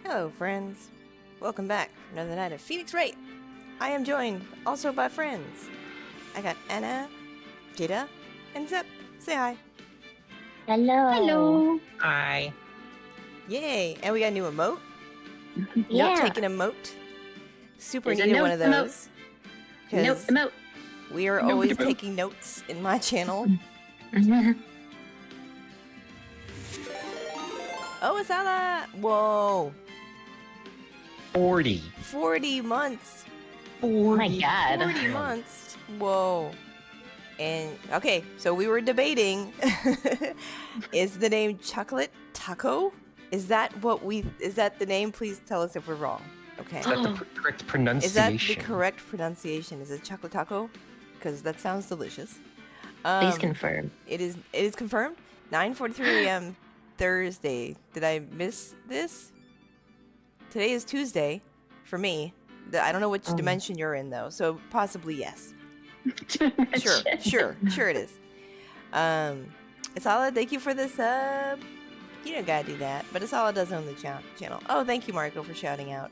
Hello, friends. Welcome back for another night of Phoenix Wright. I am joined also by friends. I got Anna, Jada, and Zep. Say hi. Hello. Hello. Hi. Yay! And we got a new emote. Yeah. Note-taking emote. Super There's a needed one of note those. Nope, 'Cause emote. we are Note always emote. taking notes in my channel. Oh, Asala! Whoa! 40. 40 months. Oh my god. 40 months. Whoa. And okay, so we were debating is the name Chocolate Taco? Is that the name? Please tell us if we're wrong. Okay. Is that the correct Is pronunciation? that the correct pronunciation? Is it Chocolate Taco? Because that sounds delicious. Please confirm. It is confirmed. 9:43 a.m. Thursday. Did I miss this? Today is Tuesday for me. I don't know which dimension you're in though, so possibly yes. Sure it is. Asala, thank you for the sub. You don't gotta do that, but Asala does own the channel. Oh, thank you, Marco, for shouting out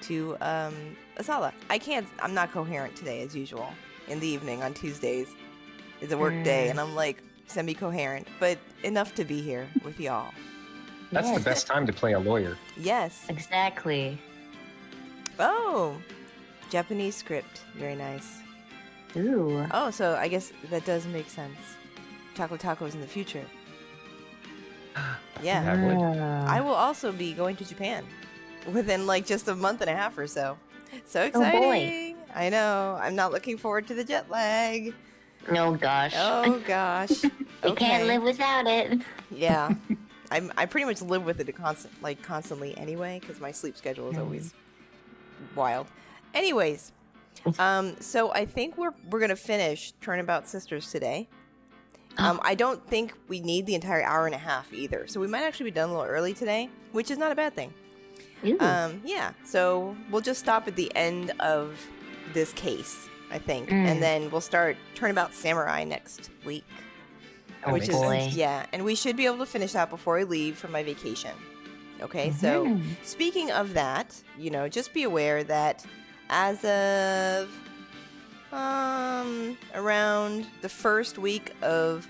to Asala. I'm not coherent today as usual. In the evening on Tuesdays is a work day, and I'm like semi-coherent, but enough to be here with y'all. That's the best time to play a lawyer. Yes. Exactly. Oh, Japanese script. Very nice. Ooh. Oh, so I guess that does make sense. Chocolate tacos in the future. Yeah. That would. I will also be going to Japan within like just a month and a half or so. So Oh, exciting. boy. I know. I'm not looking forward to the jet lag. Oh gosh. Oh gosh. You can't live without it. Yeah. I pretty much live with it constantly anyway because my sleep schedule is always wild. Anyways, so I think we're gonna finish Turnabout Sisters today. I don't think we need the entire hour and a half either, so we might actually be done a little early today, which is not a bad thing. Ooh. Yeah, so we'll just stop at the end of this case, I think, and then we'll start Turnabout Samurai next week. Oh, Which makes is sense. yeah, and we should be able to finish that before I leave for my vacation. Okay, so speaking of that, just be aware that as of around the first week of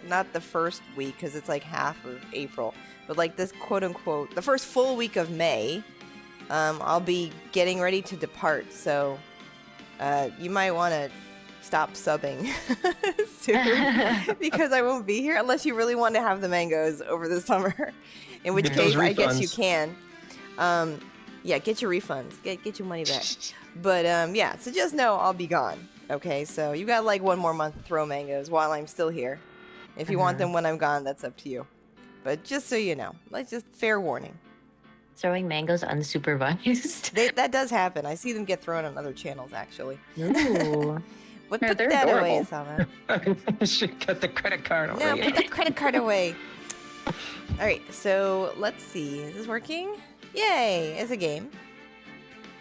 not the first week because it's like half of April, but like this quote unquote the first full week of May, I'll be getting ready to depart. So you might want to stop subbing soon because I won't be here unless you really want to have the mangoes over the summer, in which Get those case I guess you refunds. can. Yeah, get your refunds, get your money back. But yeah, so just know I'll be gone. Okay, so you got like one more month to throw mangoes while I'm still here. If you want them when I'm gone, that's up to you. But just so you know, like just fair warning. Throwing mangoes unsupervised. That does happen. I see them get thrown on other channels actually. Ooh. But No, put they're that away, adorable. Asama. Should cut the credit card No, away. put that credit card away. All right, so let's see. Is this working? Yay, it's a game.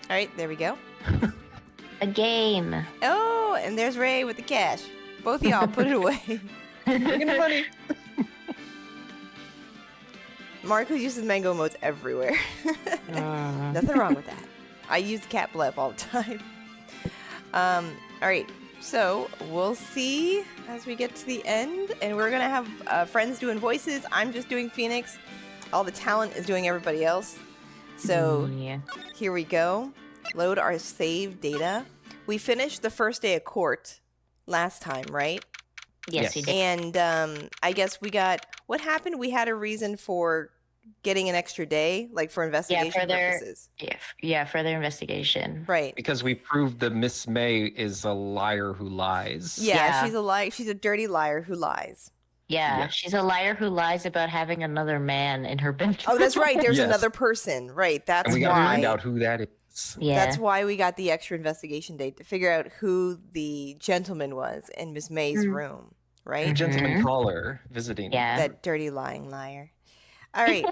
All right, there we go. A game. Oh, and there's Ray with the cash. Both of y'all put it away. Bring in the money. Marco uses mango emotes everywhere. Nothing wrong with that. I use cat blep all the time. All right, so we'll see as we get to the end, and we're gonna have friends doing voices. I'm just doing Phoenix. All the talent is doing everybody else. So Yeah. here we go. Load our save data. We finished the first day of court last time, right? Yes, you Yes. did. And I guess what happened? We had a reason for getting an extra day, like for investigation purposes. Yeah, further investigation. Right. Because we proved that Miss May is a liar who lies. Yeah, Yeah. she's a lie. She's a dirty liar who lies. Yeah, Yeah. she's a liar who lies about having another man in her bedroom. Oh, that's right. There's Yes. another person. Right. That's And we gotta why. find out who that is. Yeah. That's why we got the extra investigation day to figure out who the gentleman was in Miss May's room. Right. Gentleman caller visiting. Yeah. That dirty lying liar. All right.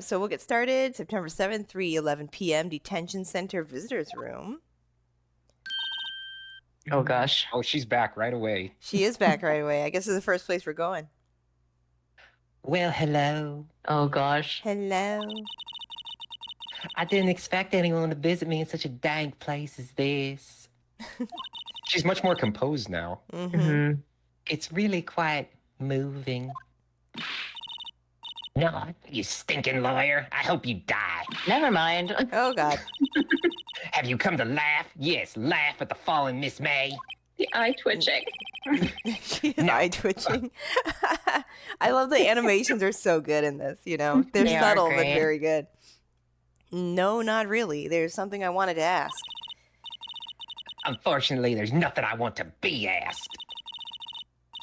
So we'll get started. September 7th, 3:11 p.m. Detention Center Visitors Room. Oh gosh. Oh, she's back right away. She is back right away. I guess this is the first place we're going. Well, hello. Oh gosh. Hello. I didn't expect anyone to visit me in such a dank place as this. She's much more composed now. Hmm. It's really quite moving. No, you stinking lawyer. I hope you die. Never mind. Oh God. Have you come to laugh? Yes, laugh at the fallen Miss May. The eye twitching. She is eye twitching. I love the animations are so good in this, you know. They're They are subtle but great. very good. No, not really. There's something I wanted to ask. Unfortunately, there's nothing I want to be asked.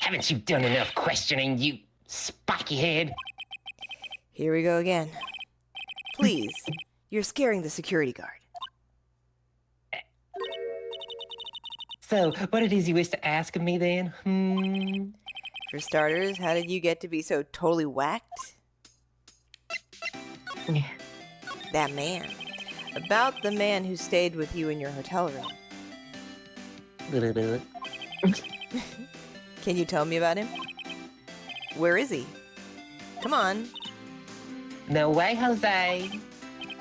Haven't you done enough questioning, you spiky head? Here we go again. Please, you're scaring the security guard. So, what it is you wish to ask of me then? For starters, how did you get to be so totally whacked? Yeah. That man. About the man who stayed with you in your hotel room. Can you tell me about him? Where is he? Come on. No way, Jose.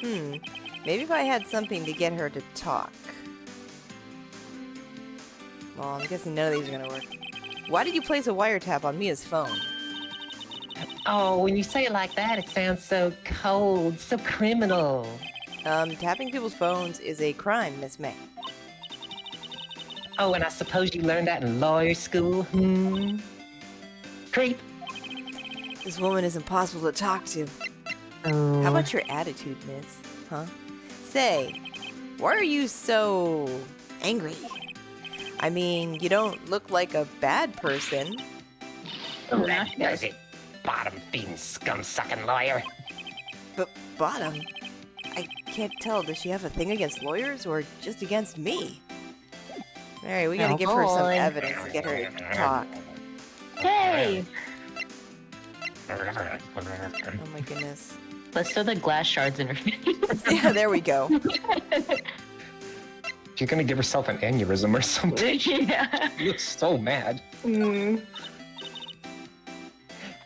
Maybe if I had something to get her to talk. Well, I'm guessing none of these are gonna work. Why did you place a wiretap on Mia's phone? Oh, when you say it like that, it sounds so cold, so criminal. Tapping people's phones is a crime, Miss May. Oh, and I suppose you learned that in lawyer school? Creep. This woman is impossible to talk to. Oh. How about your attitude, miss? Huh? Say, why are you so angry? I mean, you don't look like a bad person. Oh, that does it. Bottom-feeding, scum-sucking lawyer. But Bottom, I can't tell. Does she have a thing against lawyers or just against me? Alright, we gotta Oh, give her some boy. evidence to get her to talk. Hey! Oh my goodness. Let's throw the glass shards in her face. Yeah, there we go. She's gonna give herself an aneurysm or something. Yeah. She looks so mad.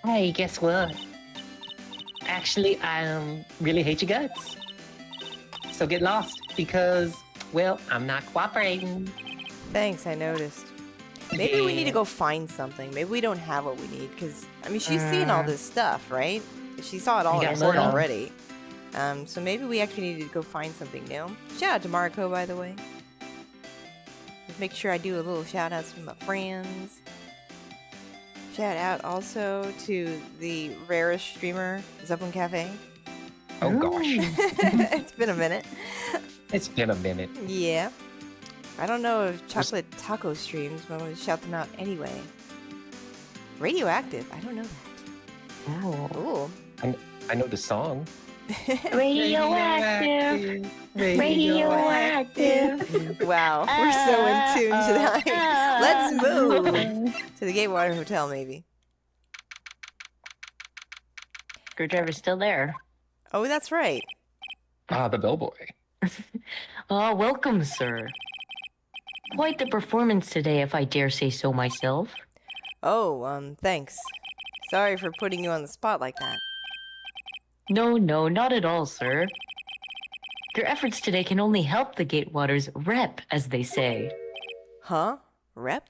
Hey, guess what? Actually, I really hate your guts. So get lost, because, well, I'm not cooperating. Thanks, I noticed. Maybe we need to go find something. Maybe we don't have what we need, because, I mean, she's seen all this stuff, right? She saw it all You in got court some. already. So maybe we actually need to go find something new. Shout out to Marco, by the way. Just make sure I do a little shout out to my friends. Shout out also to the rarest streamer, Zeppelin Cafe. Oh gosh. It's been a minute. It's been a minute. Yeah. I don't know if Chocolate Taco streams, but I'm going to shout them out anyway. Radioactive. I don't know that. Oh. Ooh. I know the song. Radioactive. Radioactive. Wow. We're so in tune tonight. Let's move to the Gatewater Hotel, maybe. Screwdriver's still there. Oh, that's right. Ah, the bellboy. Oh, welcome, sir. Quite the performance today, if I dare say so myself. Oh, thanks. Sorry for putting you on the spot like that. No, not at all, sir. Your efforts today can only help the Gatewater's rep, as they say. Huh? Rep?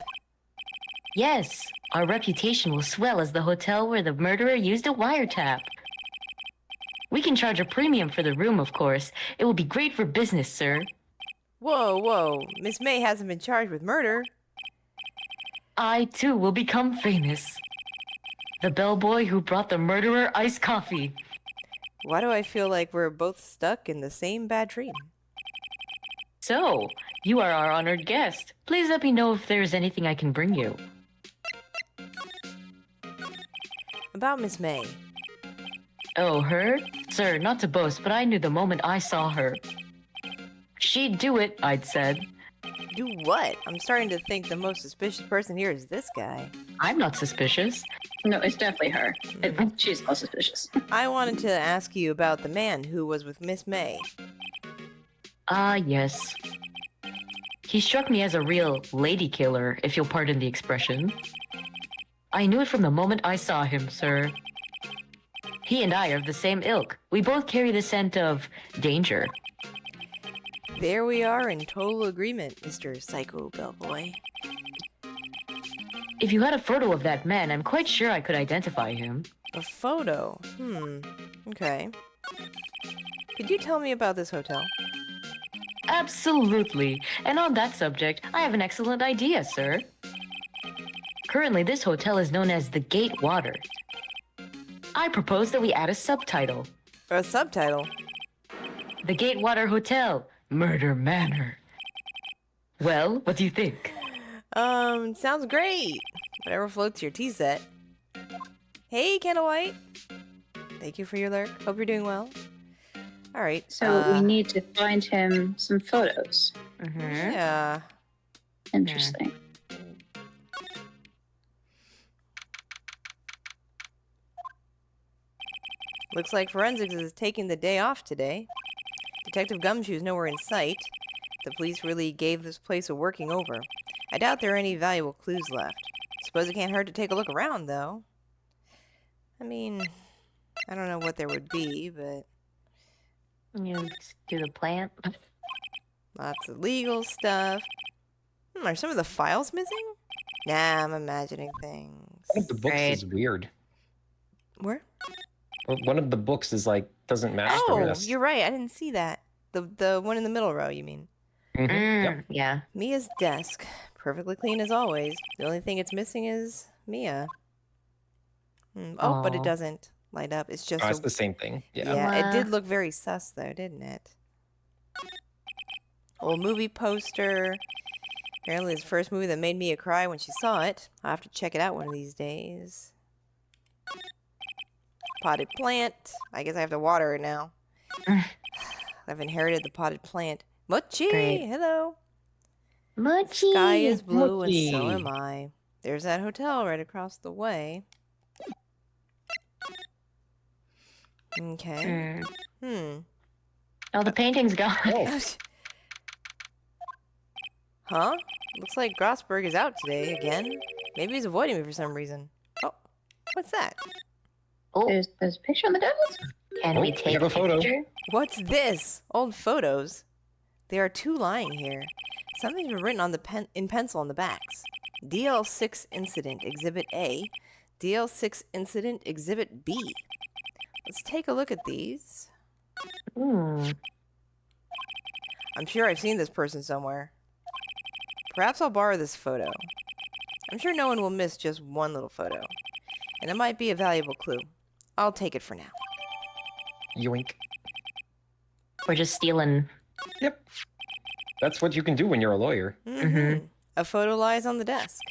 Yes, our reputation will swell as the hotel where the murderer used a wiretap. We can charge a premium for the room, of course. It will be great for business, sir. Whoa. Miss May hasn't been charged with murder. I, too, will become famous. The bellboy who brought the murderer iced coffee. Why do I feel like we're both stuck in the same bad dream? So, you are our honored guest. Please let me know if there is anything I can bring you. About Miss May. Oh, her? Sir, not to boast, but I knew the moment I saw her. She'd do it, I'd said. Do what? I'm starting to think the most suspicious person here is this guy. I'm not suspicious. No, it's definitely her. She's most suspicious. I wanted to ask you about the man who was with Miss May. Ah, yes. He struck me as a real lady killer, if you'll pardon the expression. I knew it from the moment I saw him, sir. He and I are of the same ilk. We both carry the scent of danger. There we are in total agreement, Mr. Psycho Bellboy. If you had a photo of that man, I'm quite sure I could identify him. A photo? Okay. Could you tell me about this hotel? Absolutely. And on that subject, I have an excellent idea, sir. Currently, this hotel is known as the Gatewater. I propose that we add a subtitle. Or a subtitle? The Gatewater Hotel, Murder Manor. Well, what do you think? Sounds great. Whatever floats your tea set. Hey, Candle White. Thank you for your lurk. Hope you're doing well. All right. So we need to find him some photos. Yeah. Interesting. Looks like forensics is taking the day off today. Detective Gumshoe's nowhere in sight. The police really gave this place a working over. I doubt there are any valuable clues left. Suppose it can't hurt to take a look around, though. I mean, I don't know what there would be, but You just do the plant. lots of legal stuff. Are some of the files missing? Nah, I'm imagining things. One of the books is weird. Where? One of the books is like doesn't match the Oh, rest. you're right. I didn't see that. The one in the middle row, you mean? Yep. Yeah. Mia's desk. Perfectly clean as always. The only thing it's missing is Mia. Oh, but it Aw. doesn't light up. It's just Oh, it's the same thing. Yeah. it did look very sus though, didn't it? Old movie poster. Apparently it's the first movie that made Mia cry when she saw it. I'll have to check it out one of these days. Potted plant. I guess I have to water it now. I've inherited the potted plant. Mochi! Great. Hello! Mochi. Sky is blue and so Mochi. am I. There's that hotel right across the way. Okay. Oh, the painting's gone. Oh, Huh? Looks like Grossberg is out today again. Maybe he's avoiding me for some reason. Oh, what's that? Oh, There's a picture on the desk. can Oh, we we take have a photo. picture? What's this? Old photos. There are two lying here. Something's been written on the in pencil on the backs. DL6 Incident Exhibit A. DL6 Incident Exhibit B. Let's take a look at these. Hmm. I'm sure I've seen this person somewhere. Perhaps I'll borrow this photo. I'm sure no one will miss just one little photo. And it might be a valuable clue. I'll take it for now. yoink. We're just stealing. Yep. That's what you can do when you're a lawyer. A photo lies on the desk.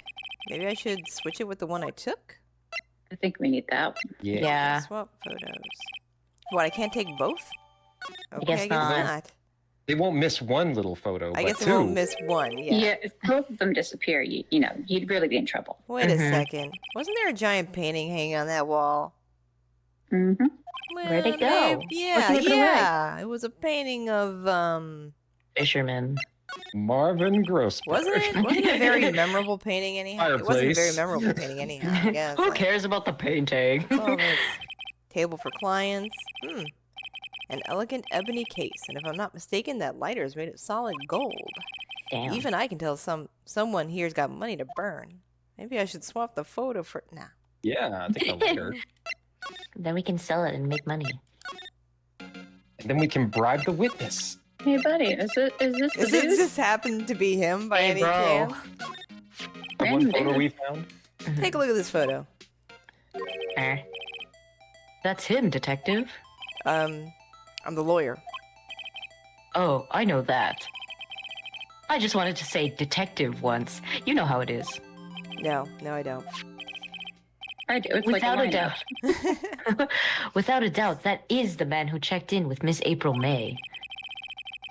Maybe I should switch it with the one I took? I think we need that one. Yeah. Yeah. Swap photos. What, I can't take both? Okay, guess not. not. They won't miss one little photo, I but guess two. I won't miss one, yeah. Yeah, if both of them disappear, you know, you'd really be in trouble. Wait a second. Wasn't there a giant painting hanging on that wall? Mm-hmm. Where'd it Well, go? Yeah, What's looking yeah. It was a painting of, Fisherman. Marvin Grossberg. wasn't it? Wasn't it a very memorable painting anyhow? It wasn't a very Fireplace. memorable painting anyhow, I guess. Who like, cares about the painting? oh, this table for clients. An elegant ebony case, and if I'm not mistaken, that lighter is made of solid gold. Damn. Even I can tell someone here's got money to burn. Maybe I should swap the photo for nah. Yeah, I think a later. Then we can sell it and make money. And then we can bribe the witness. Hey, buddy, is this the Does it dude? just happen to be him by Hey, any bro. chance? The one Random photo dude. we found. Take a look at this photo. That's him, detective. I'm the lawyer. Oh, I know that. I just wanted to say detective once. You know how it is. No, I don't. I do. It's Without like a a lineup. doubt. Without a doubt, that is the man who checked in with Miss April May.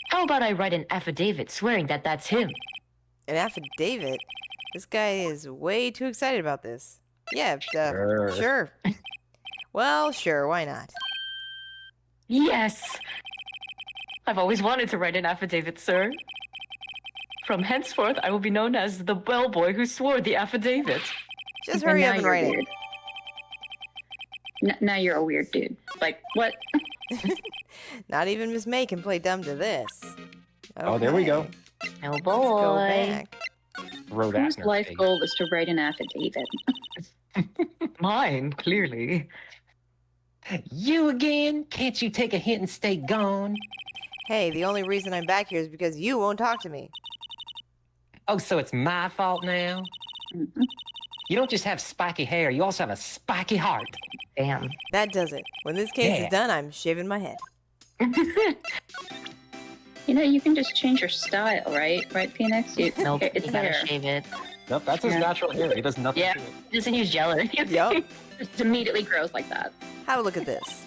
How about I write an affidavit swearing that that's him? An affidavit? This guy is way too excited about this. Yeah, Sure. sure. Well, sure, why not? Yes! I've always wanted to write an affidavit, sir. From henceforth, I will be known as the bellboy who swore the affidavit. Just And hurry now up and you're write it. weird. Now you're a weird dude. Like, what? Not even Miss May can play dumb to this. Oh, there we go. Okay, Oh Let's boy. go back. Road Whose Ackner life face. goal is to write an affidavit? Mine, clearly. You again? Can't you take a hint and stay gone? Hey, the only reason I'm back here is because you won't talk to me. Oh, so it's my fault now? Mhm. You don't just have spiky hair, you also have a spiky heart. Damn. That does it. When this case Yeah. is done, I'm shaving my head. You know, you can just change your style, right? Right, Phoenix? Nope, It's you gotta hair. shave it. Nope, that's his Yeah. natural hair. He does nothing Yeah. to it. He doesn't use gel or anything. Yup. Just immediately grows like that. Have a look at this.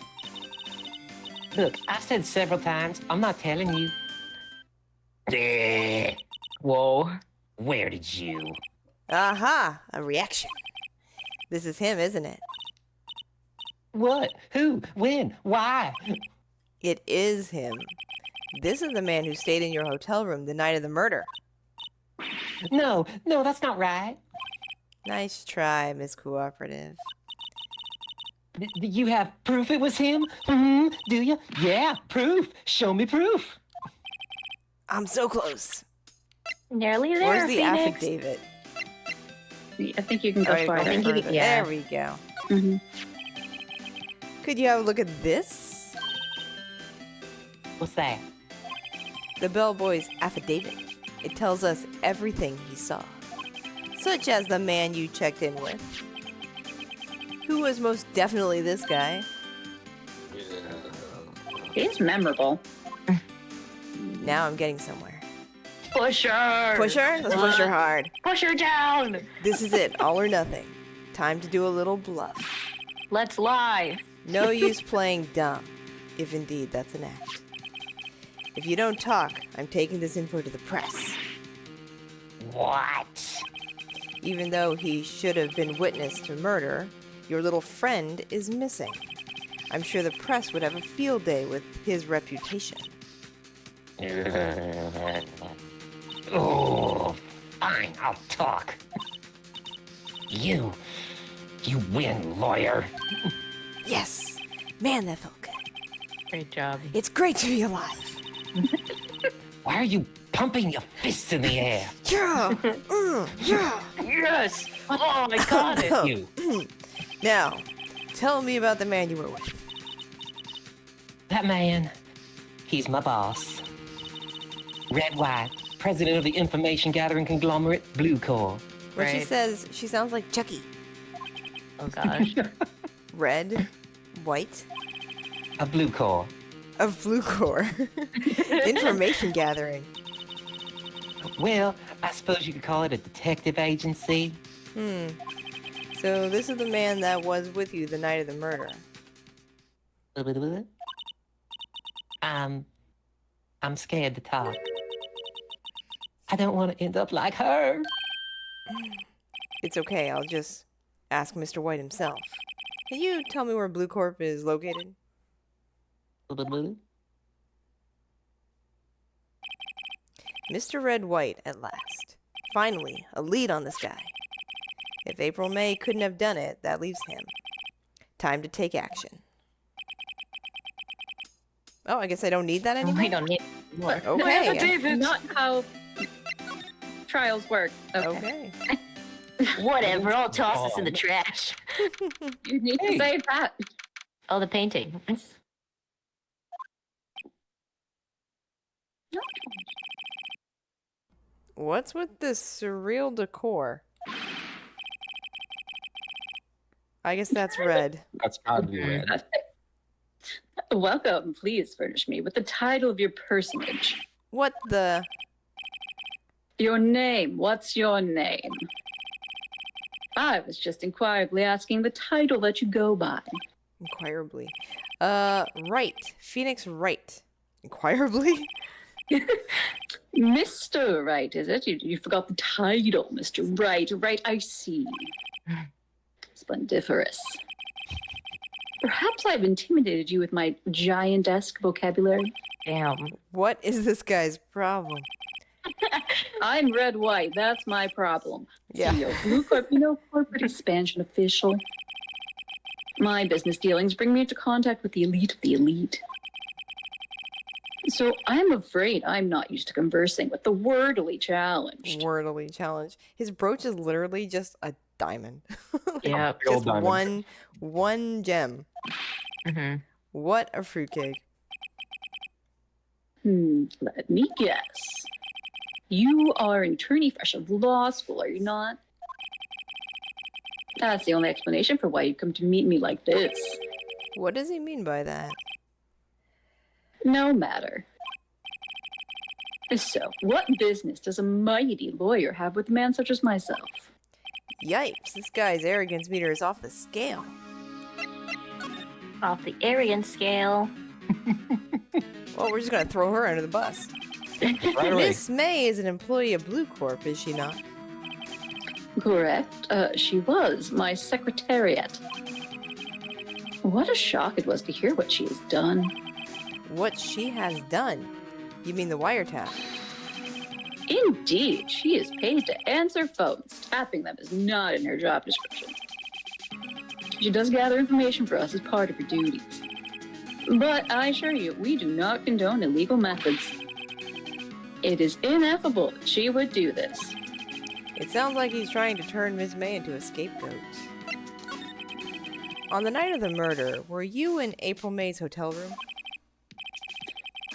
Look, I've said several times, I'm not telling you. Eh, Whoa. where did you? Aha! A reaction. This is him, isn't it? What? Who? When? Why? It is him. This is the man who stayed in your hotel room the night of the murder. No, that's not right. Nice try, Miss Cooperative. You have proof it was him? Hmm, do you? Yeah, proof. Show me proof. I'm so close. Nearly there, Where's the Phoenix. affidavit? I think you can go Alright, go farther. further. Yeah. There we go. Mhm. Could you have a look at this? What's that? The bellboy's affidavit. It tells us everything he saw, such as the man you checked in with, who was most definitely this guy. He's memorable. Now I'm getting somewhere. Push her. Push her? Let's push her hard. Push her down. This is it, all or nothing. Time to do a little bluff. Let's lie. No use playing dumb, if indeed that's an act. If you don't talk, I'm taking this info to the press. What? Even though he should have been witness to murder, your little friend is missing. I'm sure the press would have a field day with his reputation. Oh, fine, I'll talk. You win, lawyer. Yes! Man, that felt good. Great job. It's great to be alive. Why are you pumping your fists in the air? Yeah! Yeah! Yes. Oh, I got it. You. Now, tell me about the man you were with. That man, he's my boss. Red White, president of the information gathering conglomerate Blue Corps. When she Right. says, she sounds like Chucky. Oh gosh. Red, white, Of Blue Corps. of Blue Corps. Information gathering. Well, I suppose you could call it a detective agency. So this is the man that was with you the night of the murder. I'm scared to talk. I don't want to end up like her. It's okay, I'll just ask Mr. White himself. Can you tell me where Blue Corp is located? Mr. Red White, at last. Finally, a lead on this guy. If April May couldn't have done it, that leaves him. Time to take action. Oh, I guess I don't need that anymore? We don't need more. Okay. Not how trials work. Okay. Okay. Whatever. I'll toss this in the trash. You need Hey. to save that. Oh, the painting. What's with this surreal decor? I guess that's red. That's gotta be red. Welcome. Please furnish me with the title of your personage. What the? Your name. What's your name? I was just inquiringly asking the title that you go by. Inquirably. Wright. Phoenix Wright. Inquirably? Mr. Wright, is it? You forgot the title, Mr. Wright. Right, I see. Splendiferous. Perhaps I've intimidated you with my giant-esque vocabulary. Damn. What is this guy's problem? I'm Red White. That's my problem. Yeah. CEO, Blue Corp, corporate expansion official. My business dealings bring me into contact with the elite of the elite. So I'm afraid I'm not used to conversing with the wordily challenged. Wordily challenge. His brooch is literally just a diamond. Yeah. Big old Just diamond. one gem. Mm-hmm. What a fruitcake. Let me guess. You are an attorney fresh of law school, are you not? That's the only explanation for why you come to meet me like this. What does he mean by that? No matter. So, what business does a mighty lawyer have with a man such as myself? Yipes, this guy's arrogance meter is off the scale. Off the arrogance scale. Well, we're just gonna throw her under the bus. Right away. Miss May is an employee of Blue Corp, is she not? Correct. She was my secretariat. What a shock it was to hear what she has done. What she has done? You mean the wiretap? Indeed, she is paid to answer phones. Tapping them is not in her job description. She does gather information for us as part of her duties. But I assure you, we do not condone illegal methods. It is ineffable that she would do this. It sounds like he's trying to turn Miss May into a scapegoat. On the night of the murder, were you in April May's hotel room?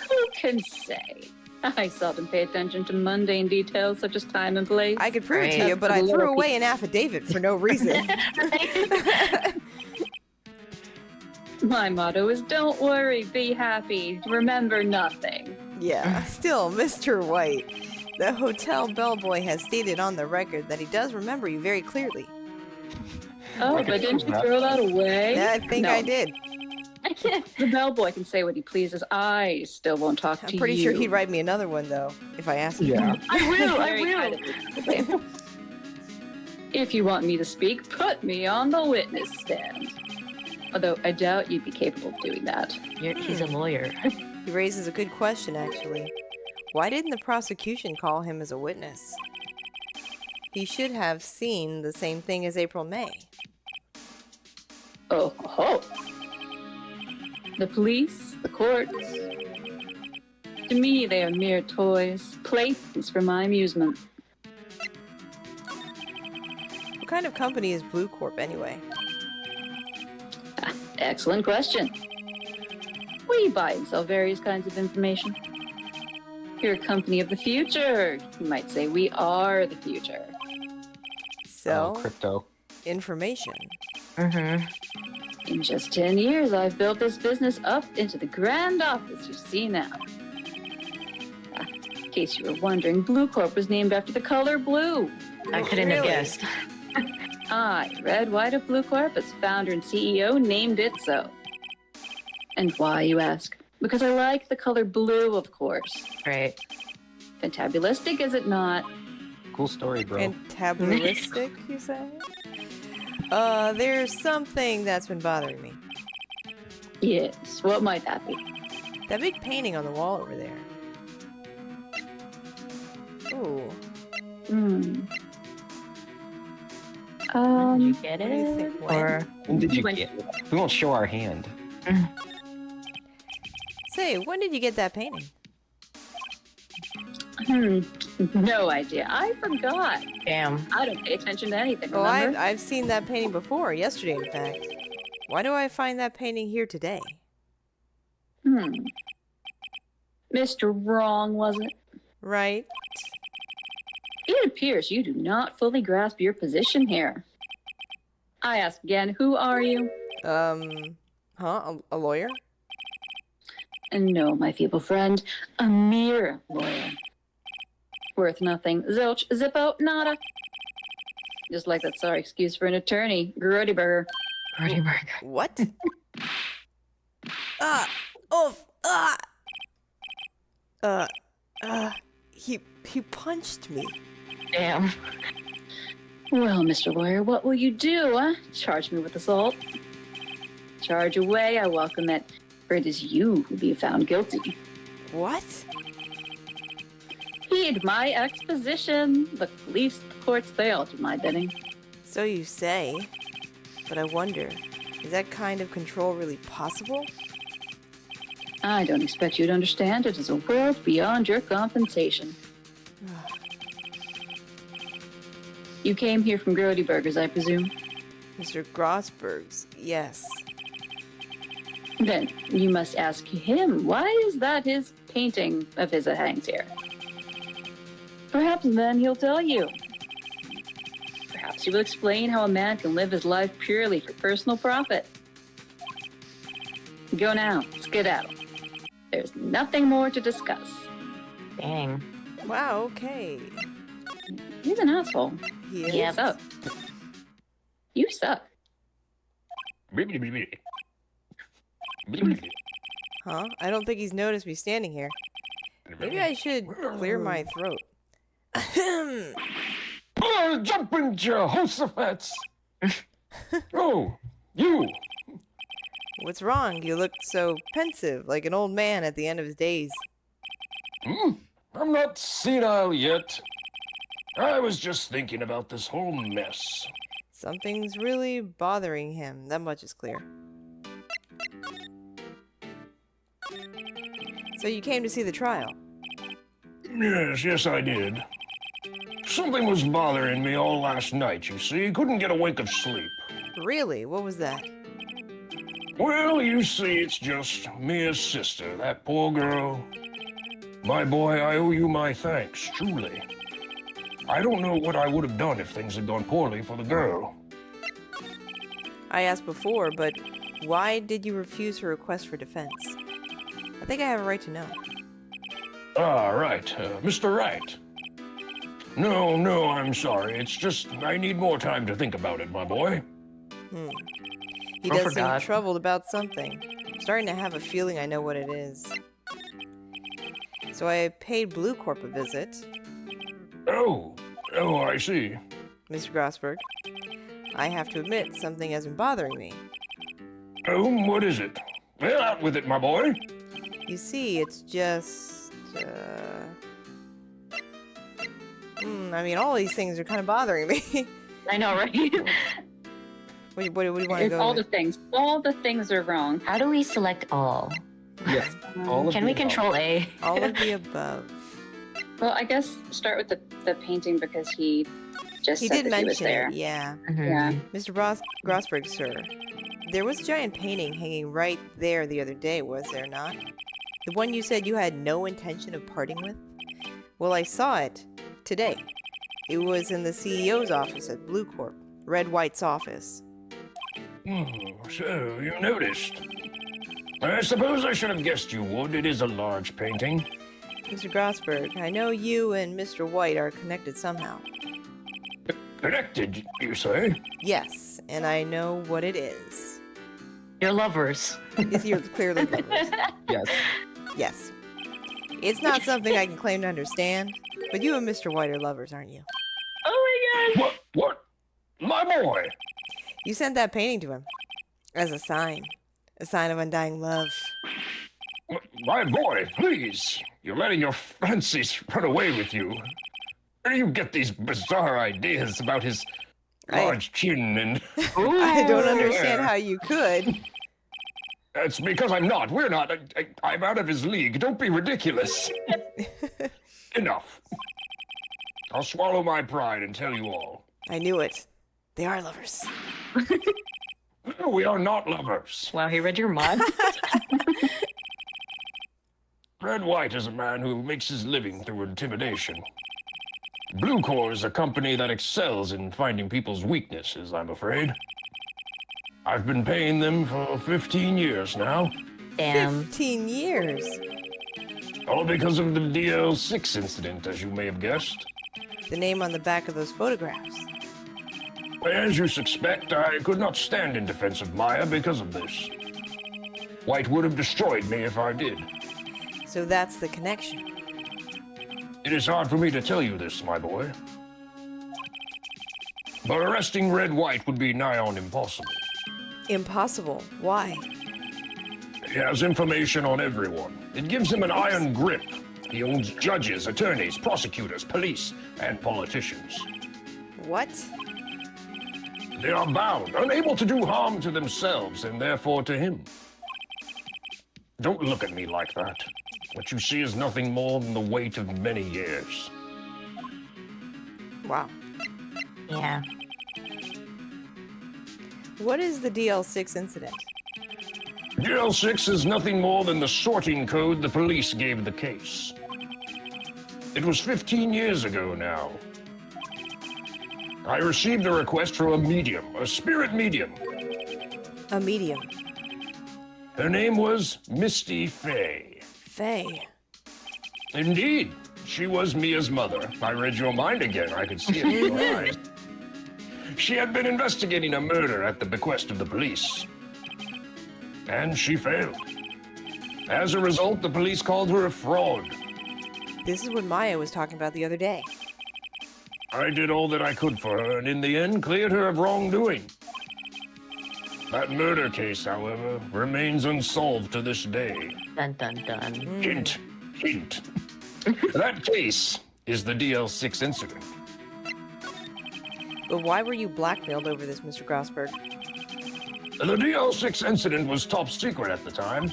Who can say? I seldom pay attention to mundane details such as time and place. I could prove it to Right. you, but I threw away an affidavit for no reason. My motto is don't worry, be happy, remember nothing. Yeah, still, Mr. White. The hotel bellboy has stated on the record that he does remember you very clearly. Oh, I could but didn't you prove that. throw that away? Yeah, I think No. I did. The bellboy can say what he pleases. I still won't talk to I'm you. pretty sure he'd write me another one, though, if I asked him. Yeah. I will. I Very will. kind of you. If you want me to speak, put me on the witness stand. Although I doubt you'd be capable of doing that. He's a lawyer. He raises a good question, actually. Why didn't the prosecution call him as a witness? He should have seen the same thing as April May. Oh, ho. The police, the courts. To me, they are mere toys, playthings for my amusement. What kind of company is Blue Corp, anyway? Excellent question. We buy and sell various kinds of information. We're a company of the future. You might say we are the future. So, Crypto. information. Mm-hmm. In just 10 years, I've built this business up into the grand office you see now. In case you were wondering, Blue Corp was named after the color blue. I couldn't have Really? guessed. I, Red White of Blue Corp, as founder and CEO, named it so. And why, you ask? Because I like the color blue, of course. Right. Fantabulistic, is it not? Cool story, bro. Fantabulistic, you say? There's something that's been bothering me. Yes, what might that be? That big painting on the wall over there. Ooh. Hmm. Did you get what do you it? think, Gwen? Or When did you When- get it? We won't show our hand. Say, when did you get that painting? No idea. I forgot. damn. I don't pay attention to anything, Oh, remember? I've seen that painting before, yesterday, in fact. Why do I find that painting here today? Mr. Wrong, was it? Right? It appears you do not fully grasp your position here. I ask again, who are you? A lawyer? And no, my feeble friend, a mere lawyer. Worth nothing. Zilch, zippo, nada. Just like that sorry excuse for an attorney, Grody Burger. Party burger. What? Oof, he punched me. Damn. Well, Mr. Lawyer, what will you do, huh? Charge me with assault? Charge away, I welcome it, for it is you who be found guilty. What? Heed my exposition. The police, the courts, they all do my bidding. So you say, but I wonder, Is that kind of control really possible? I don't expect you to understand it is a world beyond your compensation. You came here from Grody Burgers, I presume? Mr. Grossberg's, yes. Then you must ask him, why is that his painting of his that hangs here? Perhaps then he'll tell you. Perhaps he will explain how a man can live his life purely for personal profit. Go now, skedaddle. There's nothing more to discuss. Dang. Wow, okay. He's an asshole. He is. You suck. You suck. Huh? I don't think he's noticed me standing here. Maybe I should clear my throat. Jumping Jehoshaphat! Oh, you! What's wrong? You look so pensive, like an old man at the end of his days. I'm not senile yet. I was just thinking about this whole mess. Something's really bothering him. That much is clear. So you came to see the trial? Yes, I did. Something was bothering me all last night, you see. Couldn't get a wink of sleep. Really? What was that? Well, you see, it's just Mia's sister, that poor girl. My boy, I owe you my thanks, truly. I don't know what I would have done if things had gone poorly for the girl. I asked before, but why did you refuse her request for defense? I think I have a right to know. Ah, right. Mr. Wright. No, I'm sorry. It's just I need more time to think about it, my boy. He Oh, does for seem God. troubled about something. I'm starting to have a feeling I know what it is. So I paid Blue Corp a visit. Oh, I see. Mr. Grossberg, I have to admit something has been bothering me. Oh, what is it? Well, out with it, my boy. You see, it's just, I mean, all these things are kind of bothering me. I know, right? what do you want to It's go all with? the things. All the things are wrong. How do we select all? Yes, all of Can the we above. control A? All of the above. Well, I guess start with the painting because he just He said did that he was mention there. it, yeah. Yeah. Mr. Grossberg, sir, there was a giant painting hanging right there the other day, was there not? The one you said you had no intention of parting with? Well, I saw it today. It was in the CEO's office at Blue Corp, Red White's office. So you noticed. I suppose I should have guessed you would. It is a large painting. Mr. Grossberg, I know you and Mr. White are connected somehow. Connected, you say? Yes, and I know what it is. You're lovers. If you're clearly lovers. Yes. Yes. It's not something I can claim to understand, but you and Mr. White are lovers, aren't you? Oh my god. What? My boy! You sent that painting to him as a sign of undying love. My boy, please. You're letting your fancies run away with you. Where do you get these bizarre ideas about his large chin and... I don't understand how you could. It's because I'm not. We're not. I'm out of his league. Don't be ridiculous. Enough. I'll swallow my pride and tell you all. I knew it. They are lovers. No, we are not lovers. Wow, he read your mind. Red White is a man who makes his living through intimidation. Blue Corps is a company that excels in finding people's weaknesses, I'm afraid. I've been paying them for 15 years now, Damn. 15 years. all because of the DL6 incident, as you may have guessed. The name on the back of those photographs. As you suspect, I could not stand in defense of Maya because of this. White would have destroyed me if I did. So that's the connection. It is hard for me to tell you this, my boy. But arresting Red White would be nigh on impossible. Impossible. Why? He has information on everyone. It gives him an iron grip. He owns judges, attorneys, prosecutors, police, and politicians. What? They are bound, unable to do harm to themselves and therefore to him. Don't look at me like that. What you see is nothing more than the weight of many years. Wow. Yeah. What is the DL6 incident? DL6 is nothing more than the sorting code the police gave the case. It was 15 years ago now. I received a request from a medium, a spirit medium. A medium. Her name was Misty Fay. Faye. Indeed, she was Mia's mother. I read your mind again. I could see it in your eyes. She had been investigating a murder at the bequest of the police. And she failed. As a result, the police called her a fraud. This is what Maya was talking about the other day. I did all that I could for her, and in the end, cleared her of wrongdoing. That murder case, however, remains unsolved to this day. Dun dun dun. Hint, hint. That case is the DL6 incident. But why were you blackmailed over this, Mr. Grossberg? The DL6 incident was top secret at the time.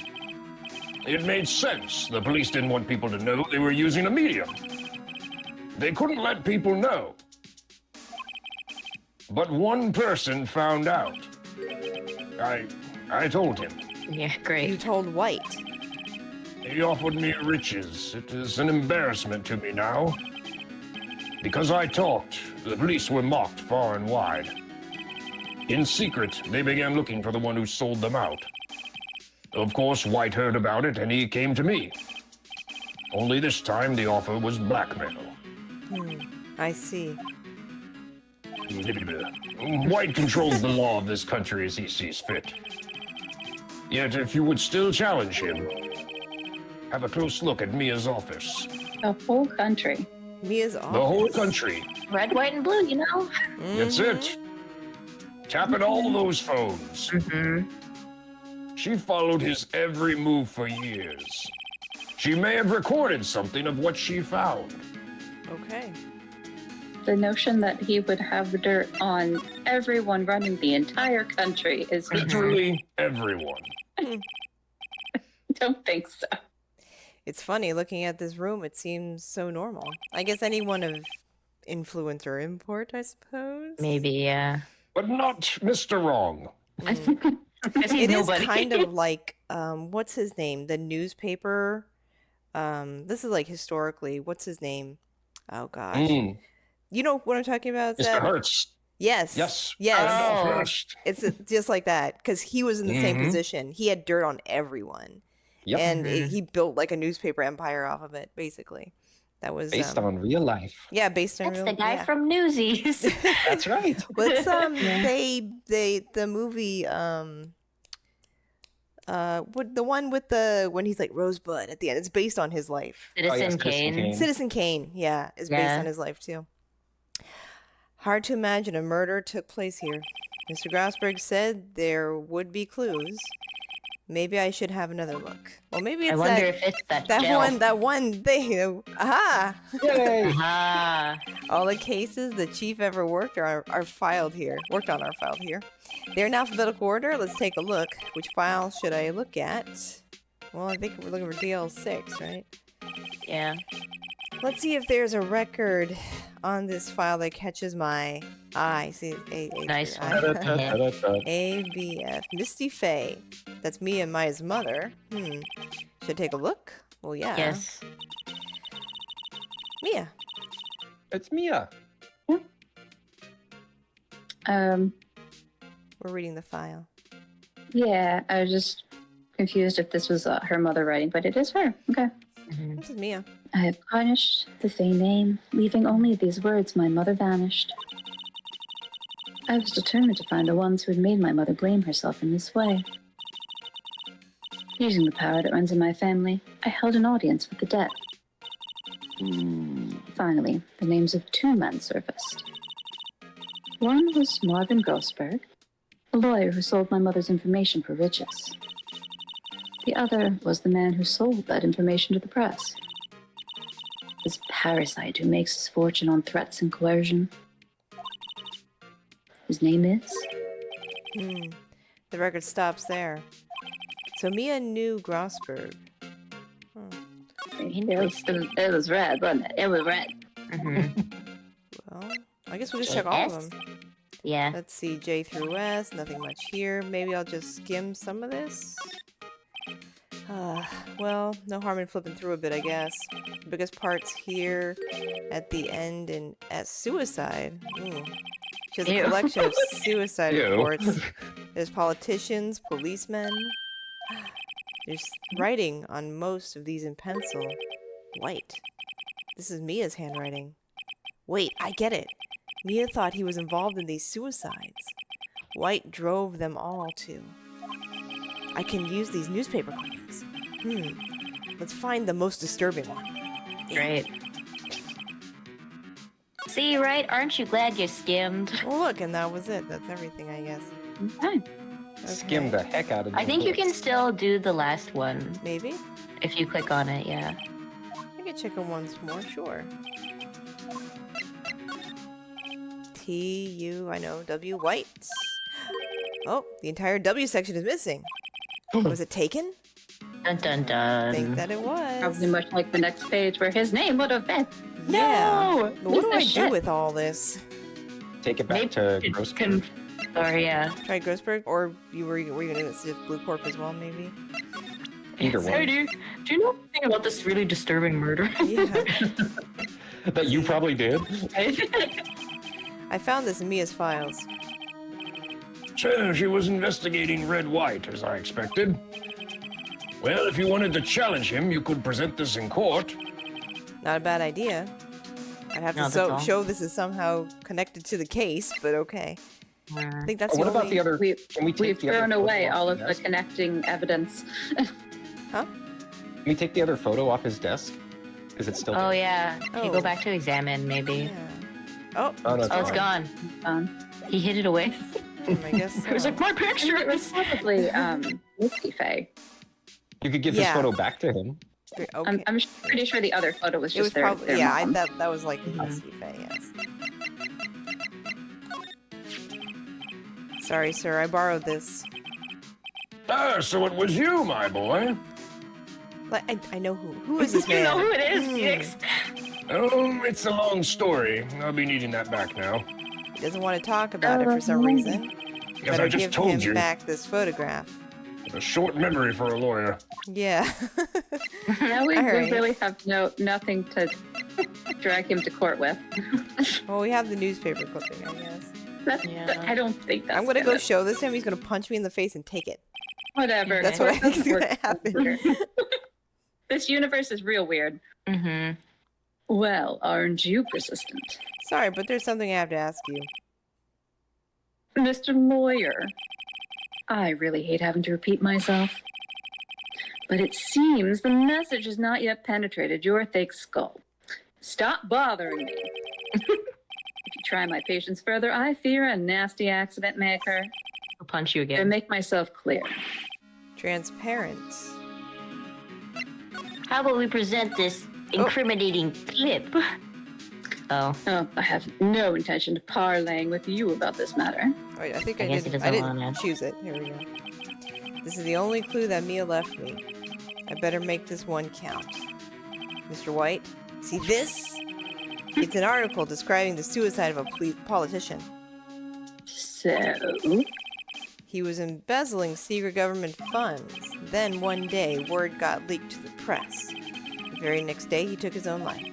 It made sense. The police didn't want people to know they were using a medium. They couldn't let people know. But one person found out. I told him. Yeah, You great. told White. He offered me riches. It is an embarrassment to me now. Because I talked, the police were mocked far and wide. In secret, they began looking for the one who sold them out. Of course, White heard about it, and he came to me. Only this time, the offer was blackmail. I see. White controls the law of this country as he sees fit. Yet, if you would still challenge him, have a close look at Mia's office. The whole country. Mia's office. The whole country. Red, white, and blue, you know? That's it. Tapping all those phones. Mm-hmm. She followed his every move for years. She may have recorded something of what she found. Okay. The notion that he would have dirt on everyone running the entire country is Literally everyone. don't think so. It's funny, looking at this room, it seems so normal. I guess anyone of influence or import, I suppose? Maybe, yeah. But not Mr. Wrong. Because he's It is nobody. kind of like, what's his name? The newspaper. This is like historically, what's his name? Oh gosh. You know what I'm talking about? Mr. Seb? Hertz. Yes. Yes. Yes. Oh. First. It's just like that because he was in the same position. He had dirt on everyone. Yep. And he built like a newspaper empire off of it, basically. That was Based on real life. yeah, based on That's real, the guy yeah. from Newsies. That's right. What's the movie what the one with the when he's like Rosebud at the end? It's based on his life. Citizen yes, Citizen Kane. Kane. Citizen Kane, yeah, is based Yeah. on his life too. Hard to imagine a murder took place here. Mr. Grossberg said there would be clues. Maybe I should have another look. Well, maybe it's I wonder that, if it's that that gel. one thing. Aha! Yay! Ah, All the cases the chief ever worked are filed here. Worked on are filed here. They're in alphabetical order. Let's take a look. Which file should I look at? Well, I think we're looking for DL6, right? yeah. Let's see if there's a record on this file that catches my eye. See, Nice one. ABF. Misty Fay. That's me and Maya's mother. Should I take a look? Well, yeah. Yes. Mia. It's Mia. We're reading the file. Yeah, I was just confused if this was her mother writing, but it is her. Okay. Mhm. This is Mia. I have punished the Fey name, leaving only these words, my mother vanished. I was determined to find the ones who had made my mother blame herself in this way. Using the power that runs in my family, I held an audience with the dead. Finally, the names of two men surfaced. One was Marvin Grossberg, a lawyer who sold my mother's information for riches. The other was the man who sold that information to the press. This parasite who makes his fortune on threats and coercion. His name is? The record stops there. So Mia knew Grossberg. It was red, wasn't it? It was red. Well, I guess we'll just check all of S? them. Yeah. Let's see, J through S, nothing much here. Maybe I'll just skim some of this. Well, no harm in flipping through a bit, I guess. The biggest part's here at the end in S. Suicide. Ooh. She has a Ew. collection of suicide Ew. reports. There's politicians, policemen. There's writing on most of these in pencil. White. This is Mia's handwriting. Wait, I get it. Mia thought he was involved in these suicides. White drove them all to. I can use these newspaper clippings. Let's find the most disturbing one. Great. See, right? Aren't you glad you skimmed? Well, look, and that was it. That's everything, I guess. Okay. Skim the heck out of I think you can still do the last one Maybe? if you click on it, yeah. I can check it once more, sure. T-U, I know, W, White. Oh, the entire W section is missing. Was it taken? Dun dun I dun. think that it was. Probably much like the next page where his name would have been. Yeah. No! But what do I This is do shit. with all this? take it back to Grossberg. Or yeah. Try Grossberg? Or were you gonna do this Blue Corp as well, maybe? Either Hey, one. do you know anything about this really disturbing murder? Yeah. That you probably did. I found this in Mia's files. So she was investigating Red White, as I expected. Well, if you wanted to challenge him, you could present this in court. Not a bad idea. I'd have No, to that's all. show this is somehow connected to the case, but okay. I think that's Oh, the what about only... the other? We- Can we take We've the other thrown photo away off all the of the desk? connecting evidence. Huh? Can we take the other photo off his desk? Is it still? Oh there? yeah. Can you Oh. go back to examine maybe? Yeah. Oh, Oh, no, Oh, it's fine. gone. He hid it away. I guess It was so. like my It was pictures. probably Whiskey Faye. You could give Yeah. this photo back to him. Okay. I'm pretty sure the other photo was It was just their, probably... their Yeah, mom. that was like Whiskey Faye, yes. Sorry, sir, I borrowed this. Ah, so it was you, my boy. Like, I know who. Who is this man? You know who it is, Hmm. Felix. Oh, it's a long story. I'll be needing that back now. He doesn't want to talk about it for some reason. Guess Better I just give told him you. back this photograph. A short memory for a lawyer. Yeah. Now we Alright. really have nothing to drag him to court with. Well, we have the newspaper clipping, I guess. Yeah. I don't think that's I'm gonna go show this to him. He's gonna punch me in the face and take it. Whatever. That's what I think is Doesn't gonna work happen. here. This universe is real weird. Mm-hmm. Well, aren't you persistent? Sorry, but there's something I have to ask you. Mr. Lawyer, I really hate having to repeat myself. But it seems the message has not yet penetrated your thick skull. Stop bothering me. If you try my patience further, I fear a nasty accident may occur. I'll punch you To again. make myself clear. Transparent. How about we present this incriminating clip? Oh, Oh, I have no intention of parlaying with you about this matter. Wait, I think I I guess he didn't. doesn't I didn't wanna. choose it. Here we go. This is the only clue that Mia left me. I better make this one count. Mr. White, see this? It's an article describing the suicide of a politician. So, He was embezzling secret government funds. Then one day, word got leaked to the press. The very next day, he took his own life.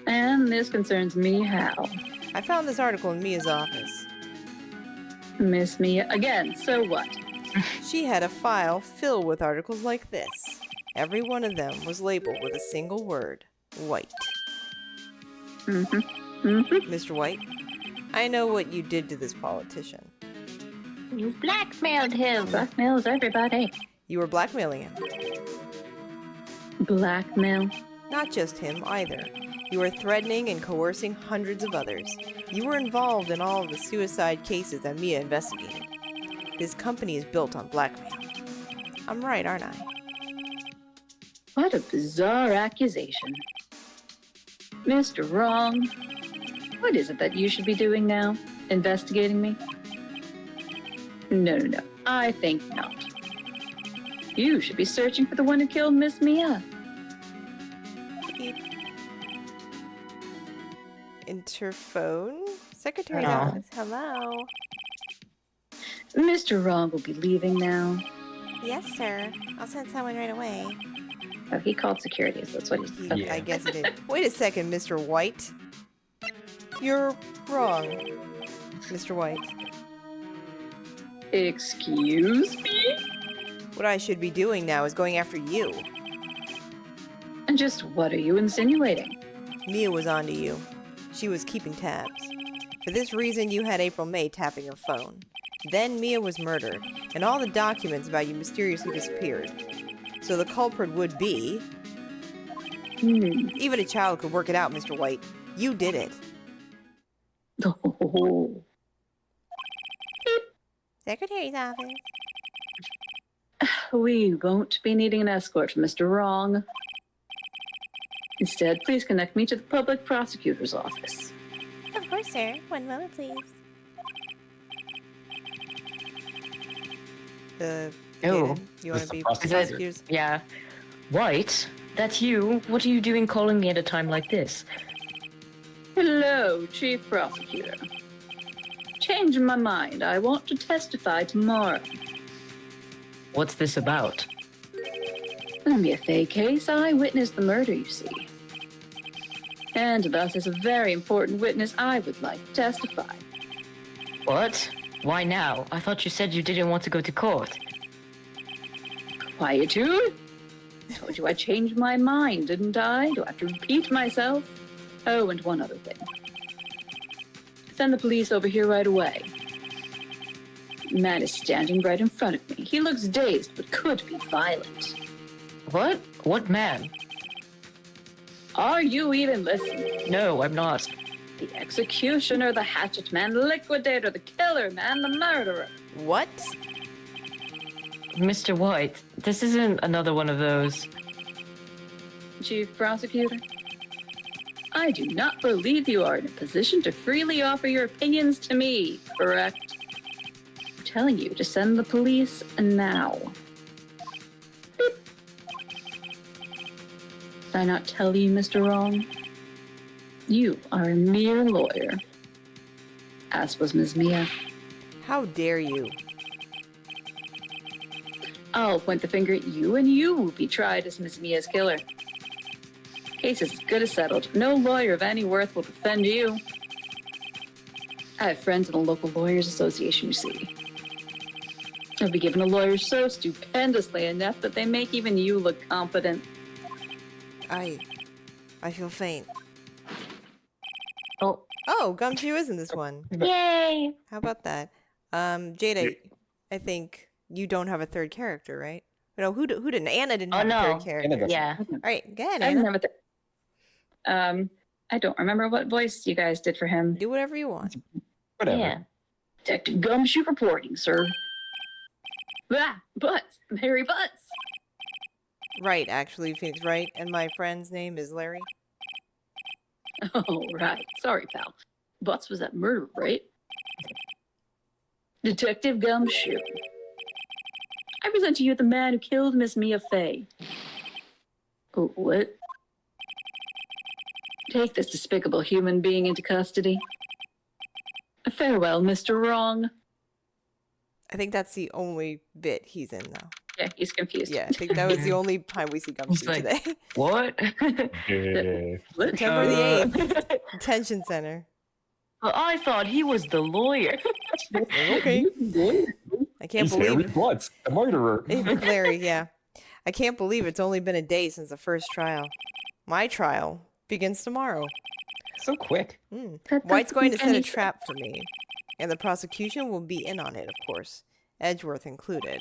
and this concerns me how? I found this article in Mia's office. Miss Mia again, so what? She had a file filled with articles like this. Every one of them was labeled with a single word, White. Mr. White, I know what you did to this politician. you blackmailed him. Blackmails everybody. You were blackmailing him. Blackmail? Not just him, either. You were threatening and coercing hundreds of others. You were involved in all of the suicide cases that Mia investigated. This company is built on blackmail. I'm right, aren't I? What a bizarre accusation. Mr. Wrong, what is it that you should be doing now? Investigating me? No. I think not. You should be searching for the one who killed Miss Mia. Beep. Interphone? Secretary's Oh. office. Hello. Mr. Wrong will be leaving now. Yes, sir. I'll send someone right away. Oh, he called security, so that's what he's... I Okay. guess he did. Wait a second, Mr. White. You're wrong, Mr. White. Excuse me? What I should be doing now is going after you. And just what are you insinuating? Mia was onto you. She was keeping tabs. For this reason, you had April May tapping her phone. Then Mia was murdered, and all the documents about you mysteriously disappeared. So the culprit would be... Even a child could work it out, Mr. White. You did it. Oh. Secretary's office. We won't be needing an escort from Mr. Wrong. Instead, please connect me to the public prosecutor's office. Of course, sir. 1 moment, please. Oh. Jaden, you want Is to be the prosecutor- prosecutors? Yeah. White, that's you. What are you doing calling me at a time like this? Hello, Chief Prosecutor. Changing my mind. I want to testify tomorrow. What's this about? In the Fay case, I witnessed the murder, you see. And thus, as a very important witness, I would like to testify. What? Why now? I thought you said you didn't want to go to court. Quietude? Told you I changed my mind, didn't I? Do I have to repeat myself? Oh, and one other thing. Send the police over here right away. Man is standing right in front of me. He looks dazed, but could be violent. What? What man? Are you even listening? No, I'm not. The executioner, the hatchet man, the liquidator, the killer man, the murderer. What? Mr. White, this isn't another one of those. Chief Prosecutor, I do not believe you are in a position to freely offer your opinions to me, correct? I'm telling you to send the police now. Beep. Did I not tell you, Mr. Wrong? You are a mere lawyer, as was Ms. Mia. How dare you? I'll point the finger at you, and you will be tried as Miss Mia's killer. Case is as good as settled. No lawyer of any worth will defend you. I have friends in the local lawyers' association, you see. I'll be given a lawyer so stupendously inept that they make even you look competent. I feel faint. Oh, Oh, Gumshoe is in this one. yay! How about that? Jada, I think you don't have a third character, right? No, who didn't? Anna didn't Oh, have a no. third character. doesn't. Yeah. All right, go ahead, I Anna. never. I don't remember what voice you guys did for him. Do whatever you want. Whatever. Yeah. Detective Gumshoe reporting, sir. Ah, Butts, Mary Butts. Right, actually, Phoenix Wright, and my friend's name is Larry. Oh, right. Sorry, pal. Butts was that murder, right? Detective Gumshoe. I present to you the man who killed Miss Mia Fay. Oh, what? Take this despicable human being into custody. Farewell, Mr. Wrong. I think that's the only bit he's in, though. Yeah, he's confused. Yeah, I think that was the only time we see Gumshoe like- today. What? Yeah. What? September the 8th, Detention Center. Well, I thought he was the lawyer. Okay. I can't He's Harry believe Butts, the murderer. Larry, yeah. I can't believe it's only been a day since the first trial. My trial begins tomorrow. So quick. That White's doesn't going to make set any a trap for me, and the prosecution will be in on it, of course, Edgeworth included.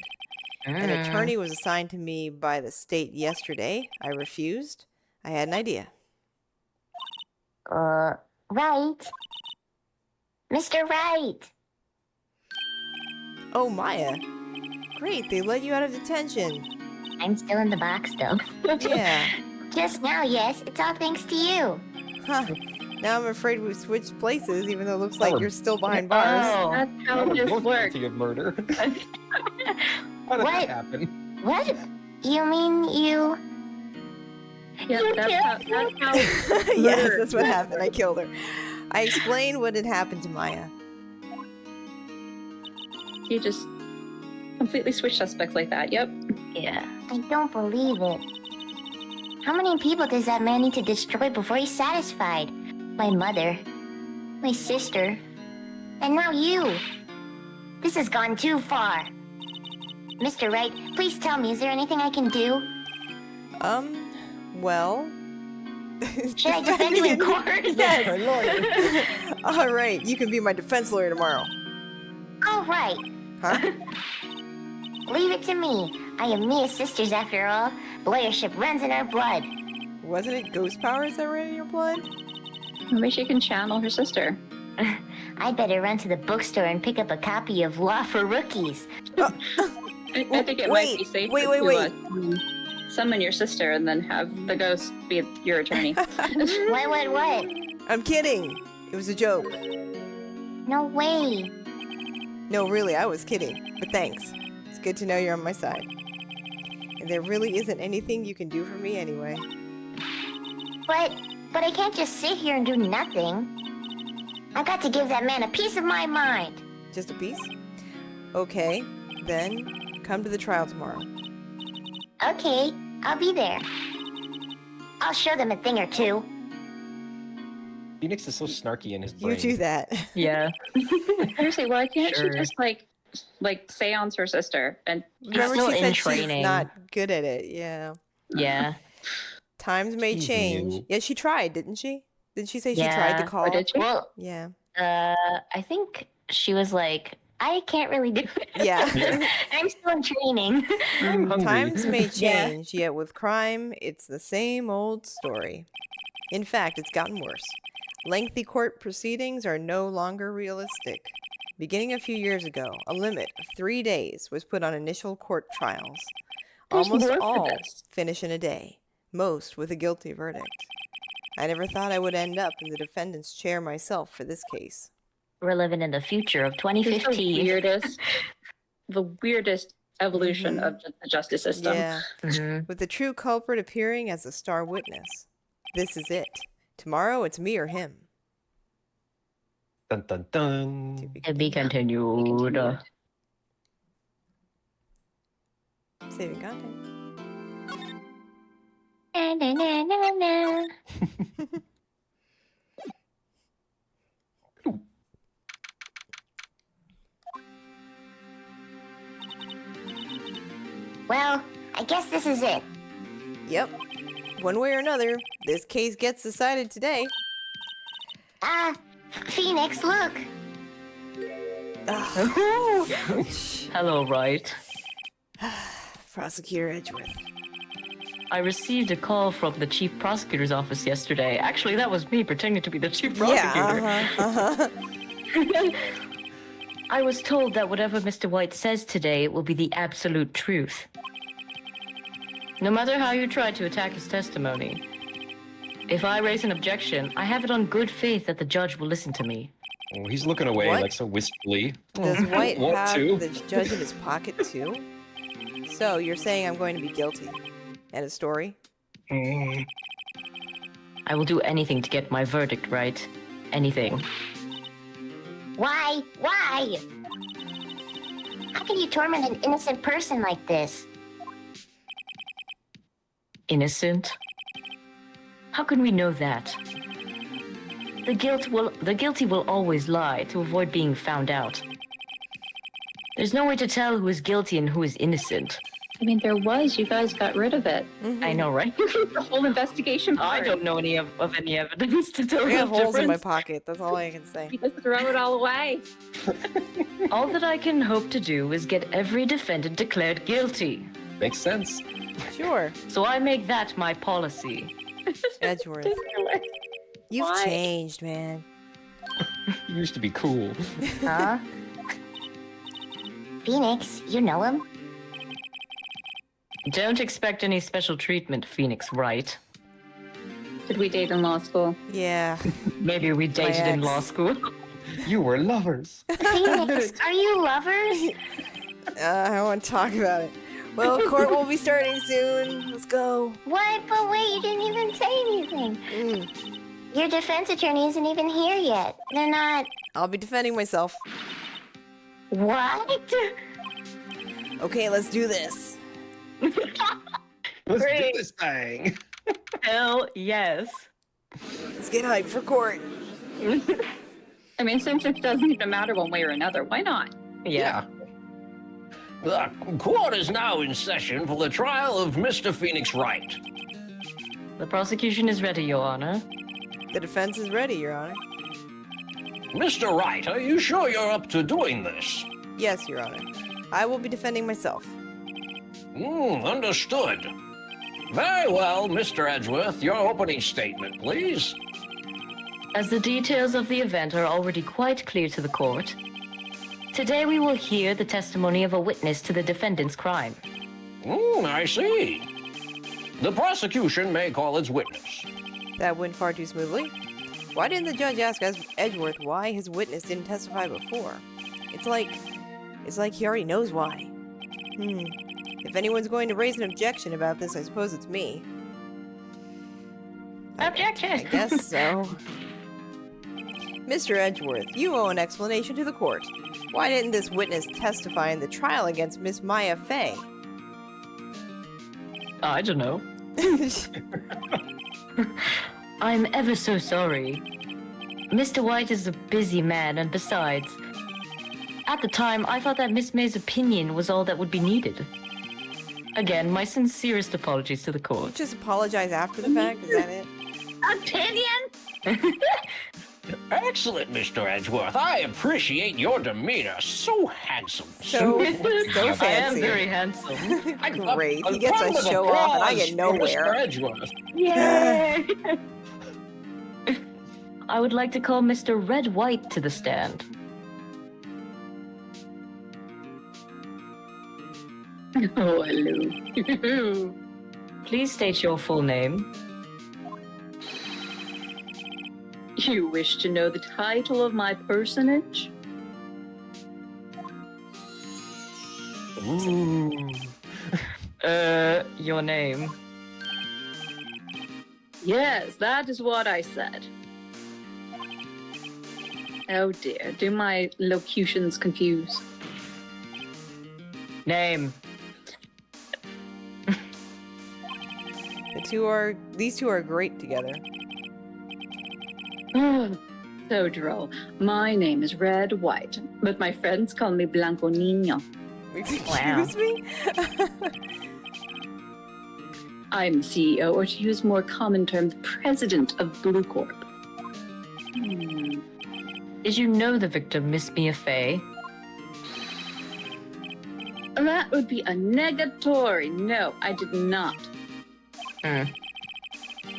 An attorney was assigned to me by the state yesterday. I refused. I had an idea. Right. Mr. Wright. Oh, Maya. Great, they let you out of detention. I'm still in the box, though. Yeah. Just now, yes. It's all thanks to you. Huh. Now I'm afraid we switched places, even though it looks like you're still behind bars. Oh. That's Now how we're this both works. guilty of murder. How did What? that happen? What? You mean you? Yeah, You that's killed how Yes, murder that's what works. happened. I killed her. I explained what had happened to Maya. You just completely switch suspects like that. Yep. Yeah. I don't believe it. How many people does that man need to destroy before he's satisfied? My mother, my sister, and now you. This has gone too far. Mr. Wright, please tell me, is there anything I can do? Well... Should I defend you in court? Yes! My lawyer. Alright, you can be my defense lawyer tomorrow. All right, Huh? leave it to me. I am Mia's sisters after all. Lawyership runs in our blood. Wasn't it ghost powers that ran in your blood? Maybe she can channel her sister. I better run to the bookstore and pick up a copy of Law for Rookies. I think it might be safer wait. to summon your sister and then have the ghost be your attorney. What? I'm kidding! It was a joke. No way. No, really, I was kidding. But thanks. It's good to know you're on my side. And there really isn't anything you can do for me anyway. But I can't just sit here and do nothing. I've got to give that man a piece of my mind. Just a piece? Okay, then come to the trial tomorrow. Okay, I'll be there. I'll show them a thing or two. Phoenix is so snarky in his You brain. do that. Yeah. Seriously, why can't Sure. she just like seance her sister and Remember still she in said training. she's not good at it, yeah. Yeah. Times may She's change. new. Yeah, she tried, didn't she? Didn't she say she tried to Yeah. call? or did she? Well, Yeah. I think she was like, I can't really do it. Yeah. I'm still in training. I'm hungry. Times may Yeah. change, yet with crime, it's the same old story. In fact, it's gotten worse. Lengthy court proceedings are no longer realistic. Beginning a few years ago, a limit of 3 days was put on initial court trials. There's Almost more for all this. finish in a day, most with a guilty verdict. I never thought I would end up in the defendant's chair myself for this case. We're living in the future of This is 2015. the weirdest evolution of the justice system. Yeah, Mhm. with the true culprit appearing as a star witness. This is it. Tomorrow it's me or him. Dun dun dun. To be continued. Saving content. Na, na, na, na, na. Well, I guess this is it. Yep. One way or another, this case gets decided today. Phoenix, look. Hello, Wright. Prosecutor Edgeworth. I received a call from the chief prosecutor's office yesterday. Actually, that was me pretending to be the chief prosecutor. Yeah, uh-huh. I was told that whatever Mr. White says today will be the absolute truth. No matter how you try to attack his testimony, if I raise an objection, I have it on good faith that the judge will listen to me. Oh, he's looking away What? like so wistfully. Does White Want have to? the judge in his pocket too? So you're saying I'm going to be guilty? And a story? Mm. I will do anything to get my verdict right. Anything. Why? Why? How can you torment an innocent person like this? Innocent? How can we know that? The guilty will always lie to avoid being found out. There's no way to tell who is guilty and who is innocent. I mean, there was. You guys got rid of it. I know, right? The whole investigation I part. don't know any of any evidence to tell I the have holes in my difference. pocket. That's all I can say. You just throw it all away. All that I can hope to do is get every defendant declared guilty. Makes sense. Sure. So I make that my policy. Edgeworth. You've Why? changed, man. He used to be cool. Huh? Phoenix, you know him? Don't expect any special treatment, Phoenix Wright. Did we date in law school? Yeah. Maybe we dated in ex. law school. You were lovers. Phoenix, are you lovers? I don't want to talk about it. Well, court will be starting soon. Let's go. What? But wait, you didn't even say anything. Your defense attorney isn't even here yet. They're not. I'll be defending myself. What? Okay, let's do this. Let's do Great. this thing. Hell yes. Let's get hyped for court. I mean, since it doesn't even matter one way or another, why not? Yeah. The court is now in session for the trial of Mr. Phoenix Wright. The prosecution is ready, Your Honor. The defense is ready, Your Honor. Mr. Wright, are you sure you're up to doing this? Yes, Your Honor. I will be defending myself. Understood. Very well, Mr. Edgeworth, your opening statement, please. As the details of the event are already quite clear to the court, today we will hear the testimony of a witness to the defendant's crime. I see. The prosecution may call its witness. That went far too smoothly. Why didn't the judge ask Edgeworth why his witness didn't testify before? It's like he already knows why. If anyone's going to raise an objection about this, I suppose it's me. Objection! I guess so. Mr. Edgeworth, you owe an explanation to the court. Why didn't this witness testify in the trial against Miss Maya Fey? I don't know. I'm ever so sorry. Mr. White is a busy man, and besides, at the time, I thought that Miss May's opinion was all that would be needed. Again, my sincerest apologies to the court. Just apologize after the fact, is that it? Opinion? Excellent, Mr. Edgeworth. I appreciate your demeanor. So handsome. So I am fancy. very handsome. Great. He gets a show off and I get nowhere. Mr. Edgeworth. Yay! I would like to call Mr. Red White to the stand. Oh, hello. Please state your full name. You wish to know the title of my personage? Your name. Yes, that is what I said. Oh dear, do my locutions confuse? Name. These two are great together. So droll. My name is Red White, but my friends call me Blanco Niño. Excuse me? I'm the CEO, or to use more common term, the president of Blue Corp. Did you know the victim, Miss Mia Fey? That would be a negatory. No, I did not.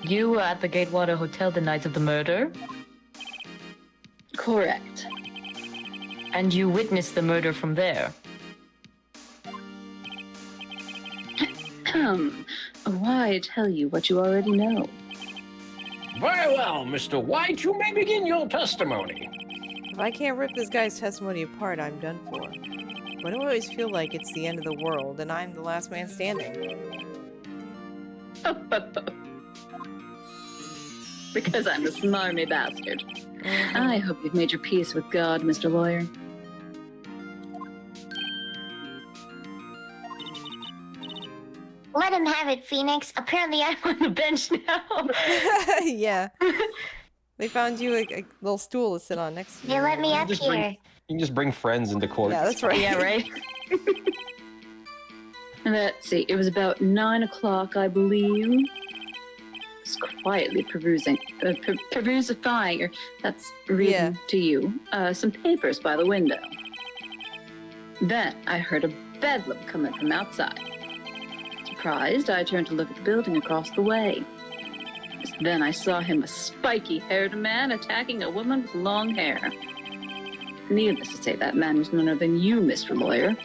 You were at the Gatewater Hotel the night of the murder, Correct. and you witnessed the murder from there. Why tell you what you already know? Very well, Mr. White. You may begin your testimony. If I can't rip this guy's testimony apart, I'm done for. But I always feel like it's the end of the world and I'm the last man standing. Because I'm a smarmy bastard. I hope you've made your peace with God, Mr. Lawyer. Let him have it, Phoenix. Apparently, I'm on the bench now. Yeah. They found you a little stool to sit on next to you. They let me up Just here. bring- You can just bring friends into court. Yeah, that's right. Yeah, right? Let's see, it was about 9 o'clock, I believe. Just quietly perusifying, or that's reading to you, some papers by the window. Then I heard a bedlam coming from outside. Surprised, I turned to look at the building across the way. Just then I saw him, a spiky-haired man, attacking a woman with long hair. Needless to say, that man was none other than you, Mr. Lawyer.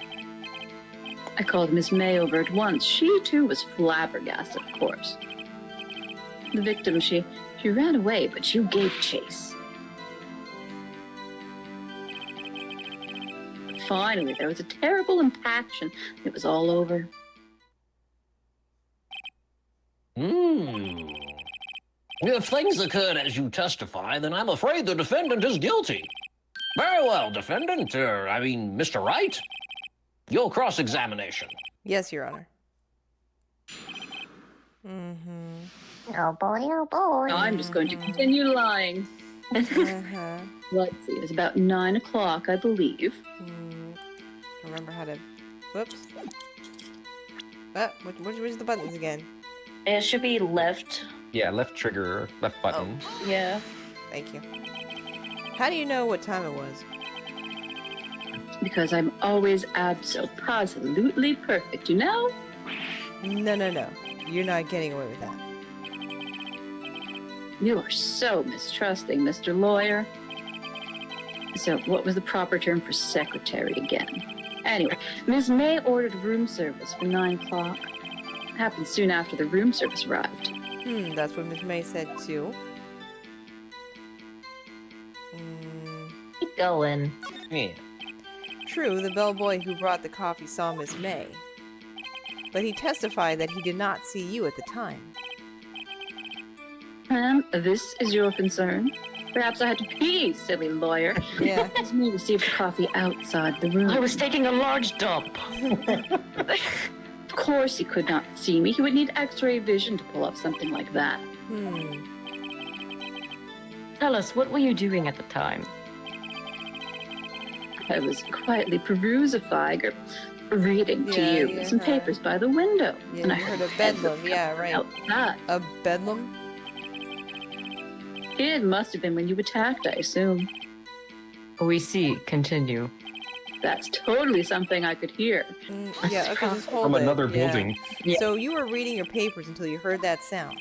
I called Miss May over at once. She, too, was flabbergasted, of course. The victim, she ran away, but you gave chase. Finally, there was a terrible impaction. It was all over. If things occurred as you testify, then I'm afraid the defendant is guilty. Very well, defendant. Mr. Wright. Your cross-examination. Yes, Your Honor. Oh boy, oh boy. I'm just going to continue lying. Let's see, it was about 9 o'clock, I believe. Remember how to... Whoops. Where's the buttons again? It should be left. Yeah, left trigger, left button. Yeah. Thank you. How do you know what time it was? Because I'm always absolutely perfect, you know? No. You're not getting away with that. You are so mistrusting, Mr. Lawyer. So, what was the proper term for secretary again? Anyway, Ms. May ordered room service for 9 o'clock. Happened soon after the room service arrived. That's what Miss May said too. Keep going. Yeah. True, the bellboy who brought the coffee saw Miss May. But he testified that he did not see you at the time. And this is your concern? Perhaps I had to pee, silly lawyer. Yeah. Ms. May received the coffee outside the room. I was taking a large dump. Of course he could not see me. He would need x-ray vision to pull off something like that. Tell us, what were you doing at the time? I was quietly perusifying or reading to you some papers by the window. Yeah, and I you heard of bedlam. Yeah, right. Outside. A bedlam? It must have been when you attacked, I assume. We see. Continue. That's totally something I could hear. Yeah, okay, just hold From it. another Yeah. building. Yeah. So you were reading your papers until you heard that sound.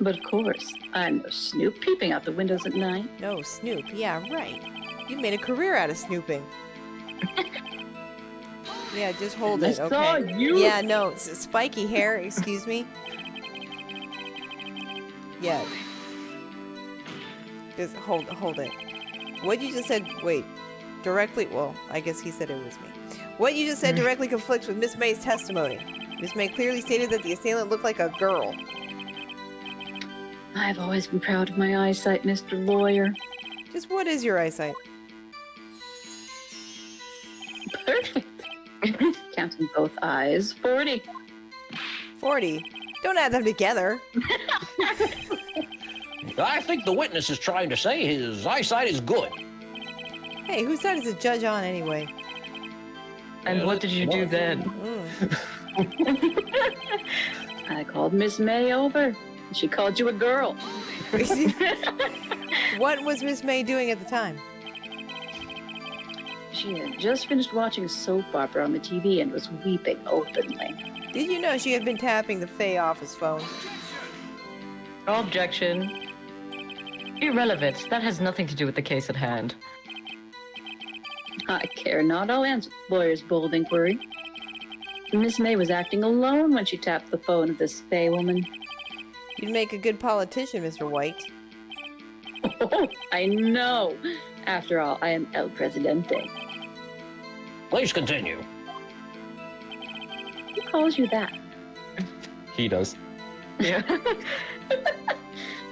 But of course, I'm no snoop peeping out the windows at night. No, Snoop. Yeah, right. You made a career out of snooping. Yeah, just hold I it, saw okay? you. Yeah, no, spiky hair, excuse me. Yeah. Just hold it. What you just said, wait, directly, well, I guess he said it was me. What you just said directly conflicts with Miss May's testimony. Miss May clearly stated that the assailant looked like a girl. I've always been proud of my eyesight, Mr. Lawyer. Just what is your eyesight? Perfect. Counting both eyes, 40. 40. Don't add them together. I think the witness is trying to say his eyesight is good. Hey, whose side is the judge on anyway? And what did you do then? I called Miss May over. She called you a girl. What was Miss May doing at the time? She had just finished watching a soap opera on the TV and was weeping openly. Did you know she had been tapping the Faye office phone? Objection. Irrelevant. That has nothing to do with the case at hand. I care not. I'll answer the lawyer's bold inquiry. Miss May was acting alone when she tapped the phone of this Faye woman. You'd make a good politician, Mr. White. Oh, I know. After all, I am El Presidente. Please continue. Who calls you that? He does. Yeah.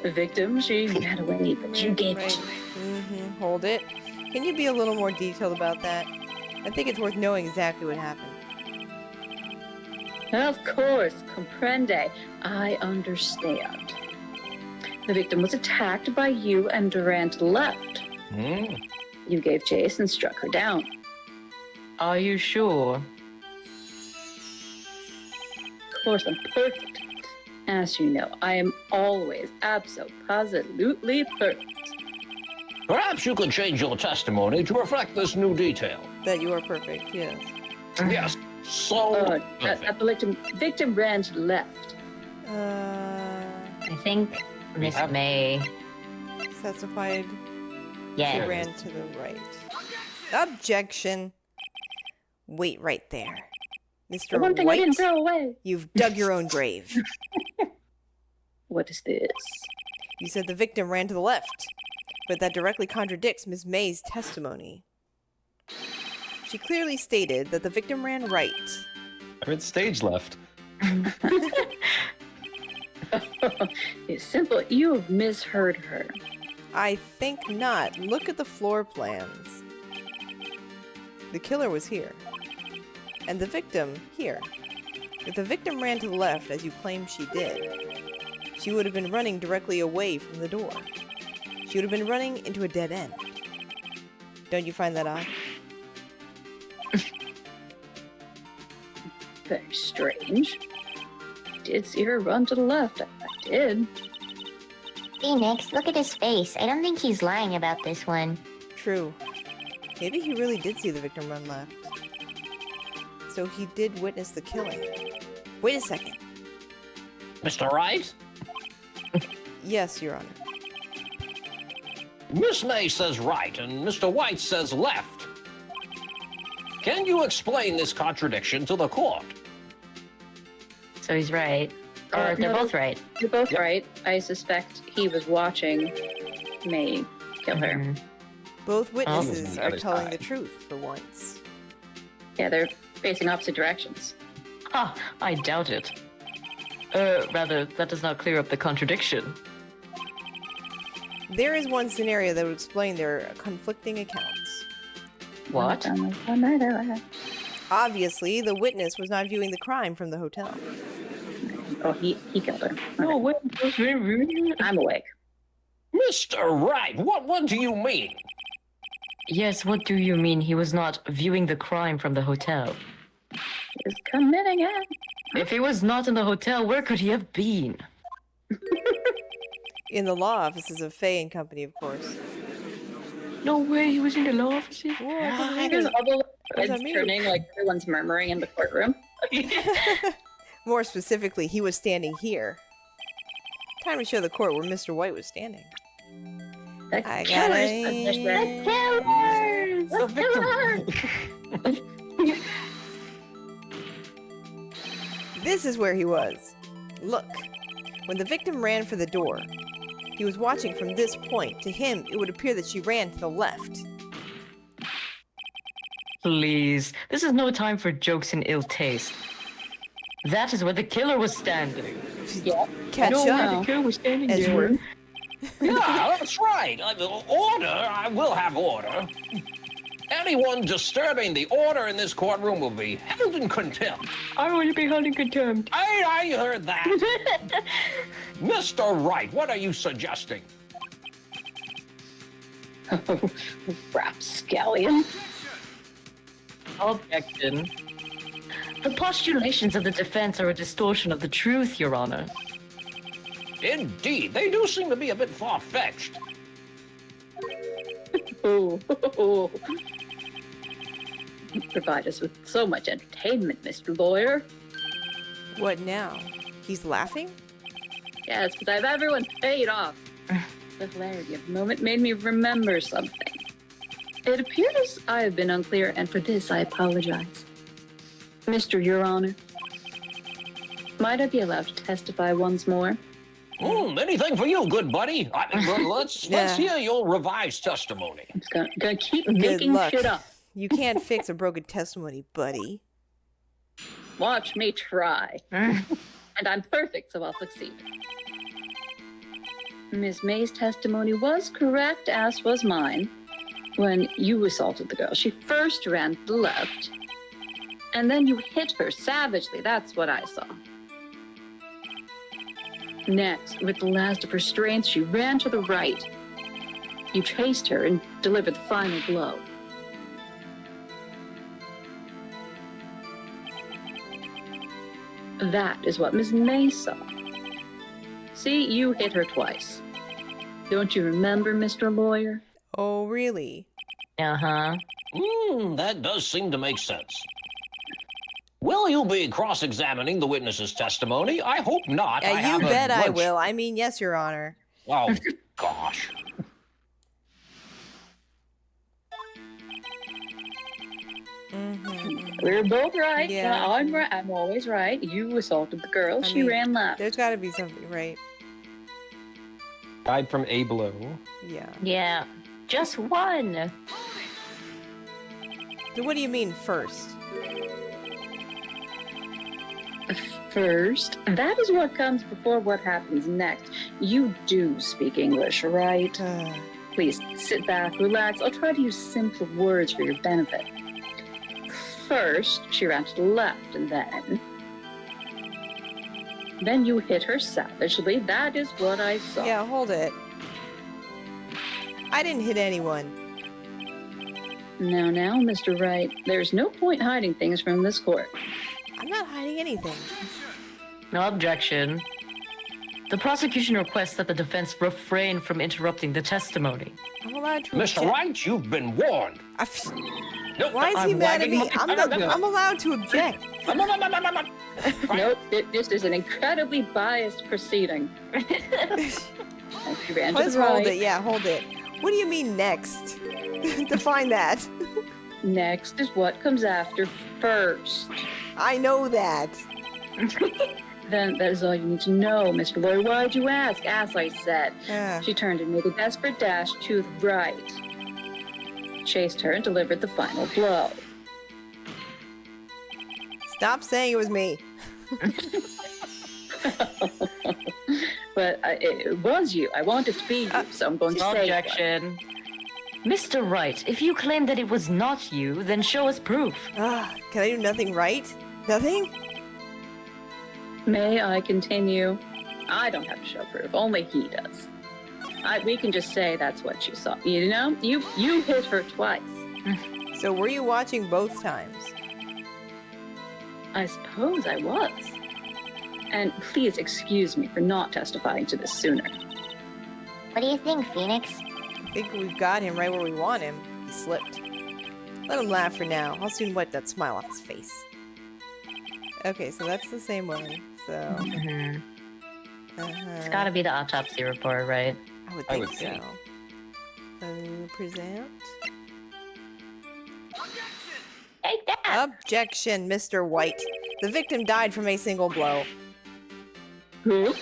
The victim, she ran away, but you gave Right. it. Hold it. Can you be a little more detailed about that? I think it's worth knowing exactly what happened. Of course, comprende. I understand. The victim was attacked by you and Durant to the left. You gave chase and struck her down. Are you sure? Of course, I'm perfect. As you know, I am always absolutely perfect. Perhaps you could change your testimony to reflect this new detail. That you are perfect, yes. Yes, so At the victim ran to the left. I think Miss have- May. Testified she Yeah. ran to the right. Objection. Wait right there. The Mr. one thing I White, didn't throw away. you've dug your own grave. What is this? You said the victim ran to the left, but that directly contradicts Ms. May's testimony. She clearly stated that the victim ran right. I meant stage left. It's simple. You have misheard her. I think not. Look at the floor plans. The killer was here, and the victim here. If the victim ran to the left, as you claim she did, she would have been running directly away from the door. She would have been running into a dead end. Don't you find that odd? Very strange. I did see her run to the left. I did. Phoenix, look at his face. I don't think he's lying about this one. True. Maybe he really did see the victim run left. So he did witness the killing. Wait a second. Mr. Wright? Yes, Your Honor. Miss May says right, and Mr. White says left. Can you explain this contradiction to the court? So he's right. Or they're no, both right. You're both right. I suspect he was watching May kill her. Mhm. Both witnesses that are is telling high. the truth for once. Yeah, they're facing opposite directions. Ha! I doubt it. Rather, that does not clear up the contradiction. There is one scenario that would explain their conflicting accounts. What? Obviously, the witness was not viewing the crime from the hotel. Oh, he killed her. No, Okay. wait. I'm awake. Mr. Wright, what do you mean? Yes, what do you mean he was not viewing the crime from the hotel? He's committing it. If he was not in the hotel, where could he have been? In the law offices of Fay and Company, of course. No way, he was in the law offices. Whoa, I can't believe There's it. all the What does that heads mean? turning, like everyone's murmuring in the courtroom. More specifically, he was standing here. Time to show the court where Mr. White was standing. The I killer's got position. The victim. This is where he was. Look, when the victim ran for the door, he was watching from this point. To him, it would appear that she ran to the left. Please, this is no time for jokes and ill taste. That is where the killer was standing. Yeah. Catch No, up. where the killer was standing As there. we're- Yeah, that's right. Order, I will have order. Anyone disturbing the order in this courtroom will be held in contempt. I will be held in contempt. I heard that. Mr. Wright, what are you suggesting? Rapscallion. Objection. The postulations of the defense are a distortion of the truth, Your Honor. Indeed, they do seem to be a bit far-fetched. Ooh. You provide us with so much entertainment, Mr. Lawyer. What now? He's laughing? Yes, because I have everyone paid off. The hilarity of the moment made me remember something. It appears I have been unclear, and for this I apologize. Mr. Your Honor, might I be allowed to testify once more? Anything for you, good buddy. Let's Yeah. hear your revised testimony. I'm just gonna keep Good making luck. shit up. You can't fix a broken testimony, buddy. Watch me try. And I'm perfect, so I'll succeed. Miss May's testimony was correct, as was mine. When you assaulted the girl, she first ran to the left, and then you hit her savagely. That's what I saw. Next, with the last of her strength, she ran to the right. You chased her and delivered the final blow. That is what Miss May saw. See, you hit her twice. Don't you remember, Mr. Lawyer? Oh, really? Uh-huh. That does seem to make sense. Will you be cross-examining the witness's testimony? I hope not. I You have a bet I lunch- will. I mean, yes, Your Honor. Oh, gosh. We're both right. Yeah. I'm right. I'm always right. You assaulted the girl. I She mean, ran left. There's got to be something, right? Died from a blow. Yeah. Yeah, just one. So what do you mean first? First, that is what comes before what happens next. You do speak English, right? Please sit back, relax. I'll try to use simple words for your benefit. First, she ran to the left, and then you hit her savagely. That is what I saw. Yeah, hold it. I didn't hit anyone. Now, Mr. Wright, there's no point hiding things from this court. I'm not hiding anything. No objection. The prosecution requests that the defense refrain from interrupting the testimony. I'm allowed to Mr. object. Wright, you've been warned. Nope, Why is he I'm mad at wagging me? my- I'm allowed to object. Nope, this is an incredibly biased proceeding. She ran to Let's the hold right. it. Yeah, hold it. What do you mean next? Define that. Next is what comes after first. I know that. Then that is all you need to know, Mr. Lawyer. Why'd you ask? As I said. Yeah. She turned and made a desperate dash to the right. Chased her and delivered the final blow. Stop saying it was me. But it was you. I wanted to be you, so I'm going to No say it was. objection. Mr. Wright, if you claim that it was not you, then show us proof. Can I do nothing right? Nothing? May I continue? I don't have to show proof. Only he does. We can just say that's what you saw. You know, you hit her twice. So were you watching both times? I suppose I was. And please excuse me for not testifying to this sooner. What do you think, Phoenix? I think we've got him right where we want him. He slipped. Let him laugh for now. I'll soon wipe that smile off his face. Okay, so that's the same one. So, Mhm. uh-huh. It's gotta be the autopsy report, right? I would I think would so. think. Present. Take that! Objection, Mr. White. The victim died from a single blow. Who?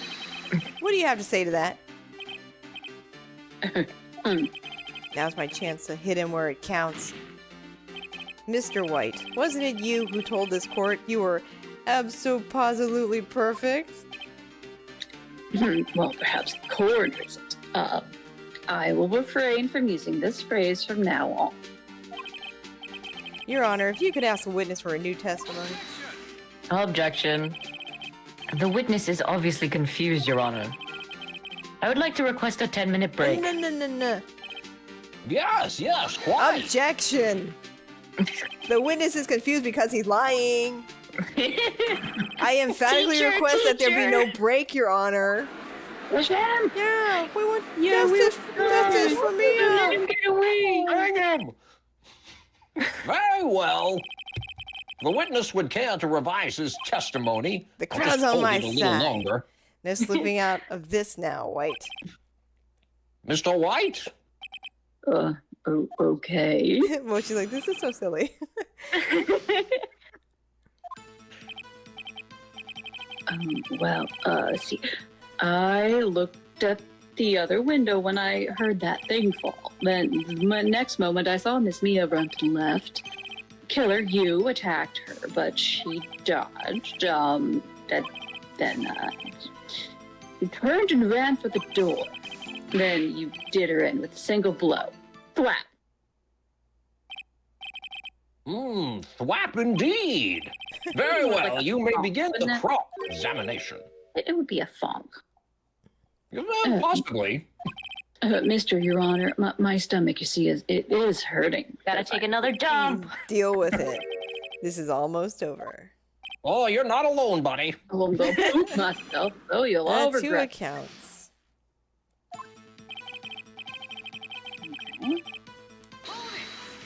What do you have to say to that? Hmm. Now's my chance to hit him where it counts. Mr. White, wasn't it you who told this court you were abso-positively perfect? Well, perhaps the court isn't. I will refrain from using this phrase from now on. Your Honor, if you could ask a witness for a new testimony. Objection. The witness is obviously confused, Your Honor. I would like to request a 10-minute break. No. Yes, quite. Objection! The witness is confused because he's lying. I emphatically Teacher, request that there be no teacher. break, Your Honor. Hashem! Yeah, we want Yeah, justice for me. Let him get away. Hang him. Very well. The witness would care to revise his testimony. The I'll crowd's just on hold my it a little side. longer. No slipping out of this now, White. Mr. White? Okay. Well, she's like, this is so silly. Let's see. I looked at the other window when I heard that thing fall. Then the next moment I saw Miss Mia run to the left. Killer, you attacked her, but she dodged. Then you turned and ran for the door. Then you did her in with a single blow. Thwap. Thwap indeed. Very well, you may begin the Wouldn't it? cross-examination. It would be a funk. Possibly. Mr. Your Honor, my stomach, you see, it is hurting. Gotta take another dump. Deal with it. This is almost over. Oh, you're not alone, buddy. I won't go poop myself, so you'll all Two regret. accounts.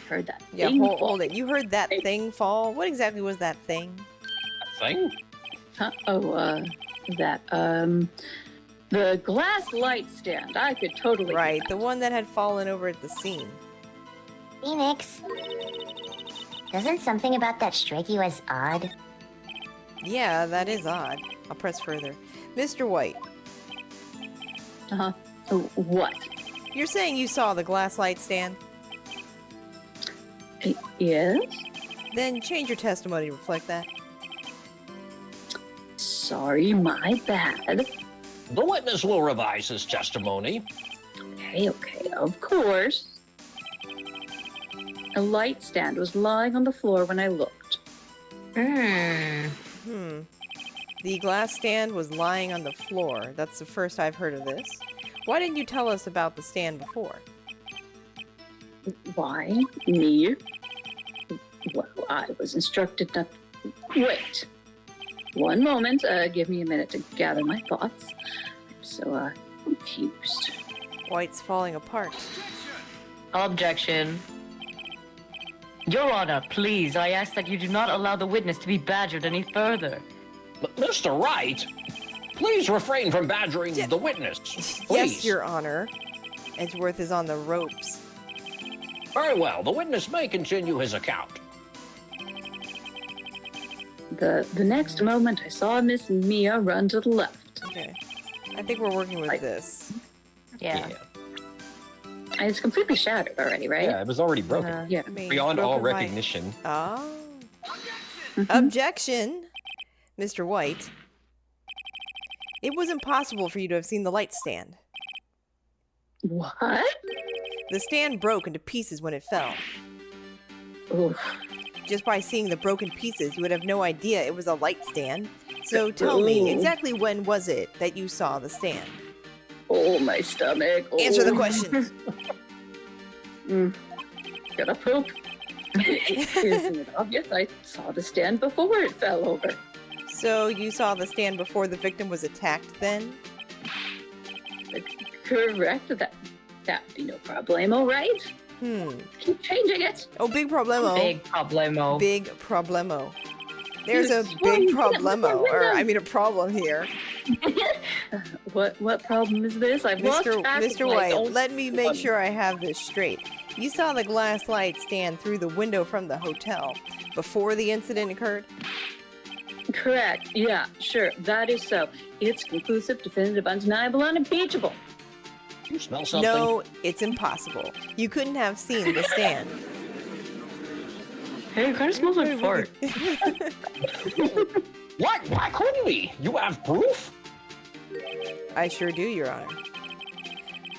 Heard that Yeah, thing fall. hold it. You heard that thing fall? What exactly was that thing? Thing? Huh? The glass light stand. I could totally. Right, the one that had fallen over at the scene. Phoenix. Doesn't something about that strike you as odd? Yeah, that is odd. I'll press further. Mr. White, What? You're saying you saw the glass light stand? Yes? Then change your testimony to reflect that. Sorry, my bad. The witness will revise his testimony. Okay, of course. A light stand was lying on the floor when I looked. The glass stand was lying on the floor. That's the first I've heard of this. Why didn't you tell us about the stand before? Why? Me? Well, I was instructed not... Wait. One moment. Give me a minute to gather my thoughts. I'm so, confused. White's falling apart. Objection. Your Honor, please, I ask that you do not allow the witness to be badgered any further. Mr. Wright, please refrain from badgering the witness. Please. Yes, Your Honor. Edgeworth is on the ropes. Very well. The witness may continue his account. The next moment, I saw Miss Mia run to the left. Okay. I think we're working with this. Yeah. And it's completely shattered already, right? Yeah, it was already broken. Yeah. I mean, Beyond all broken light. recognition. Oh. Objection, Mr. White. It was impossible for you to have seen the light stand. What? The stand broke into pieces when it fell. Oof. Just by seeing the broken pieces, you would have no idea it was a light stand. So tell me, exactly when was it that you saw the stand? Oh, my stomach. Oh. Answer the question. Gotta poop. Isn't it obvious? I saw the stand before it fell over. So you saw the stand before the victim was attacked then? Correct. That'd be no problemo, right? Keep changing it. Oh, big problemo. Big problemo. Big problemo. There's a You big swung problemo, the or window. I mean a problem here. What problem is this? I've lost track of Mr. my White, own let me make one. sure I have this straight. You saw the glass light stand through the window from the hotel before the incident occurred? Correct. Yeah, sure. That is so. It's conclusive, definitive, undeniable, unimpeachable. You smell something? No, it's impossible. You couldn't have seen the stand. Hey, it kind of smells like fart. What? Why couldn't we? You have proof? I sure do, Your Honor.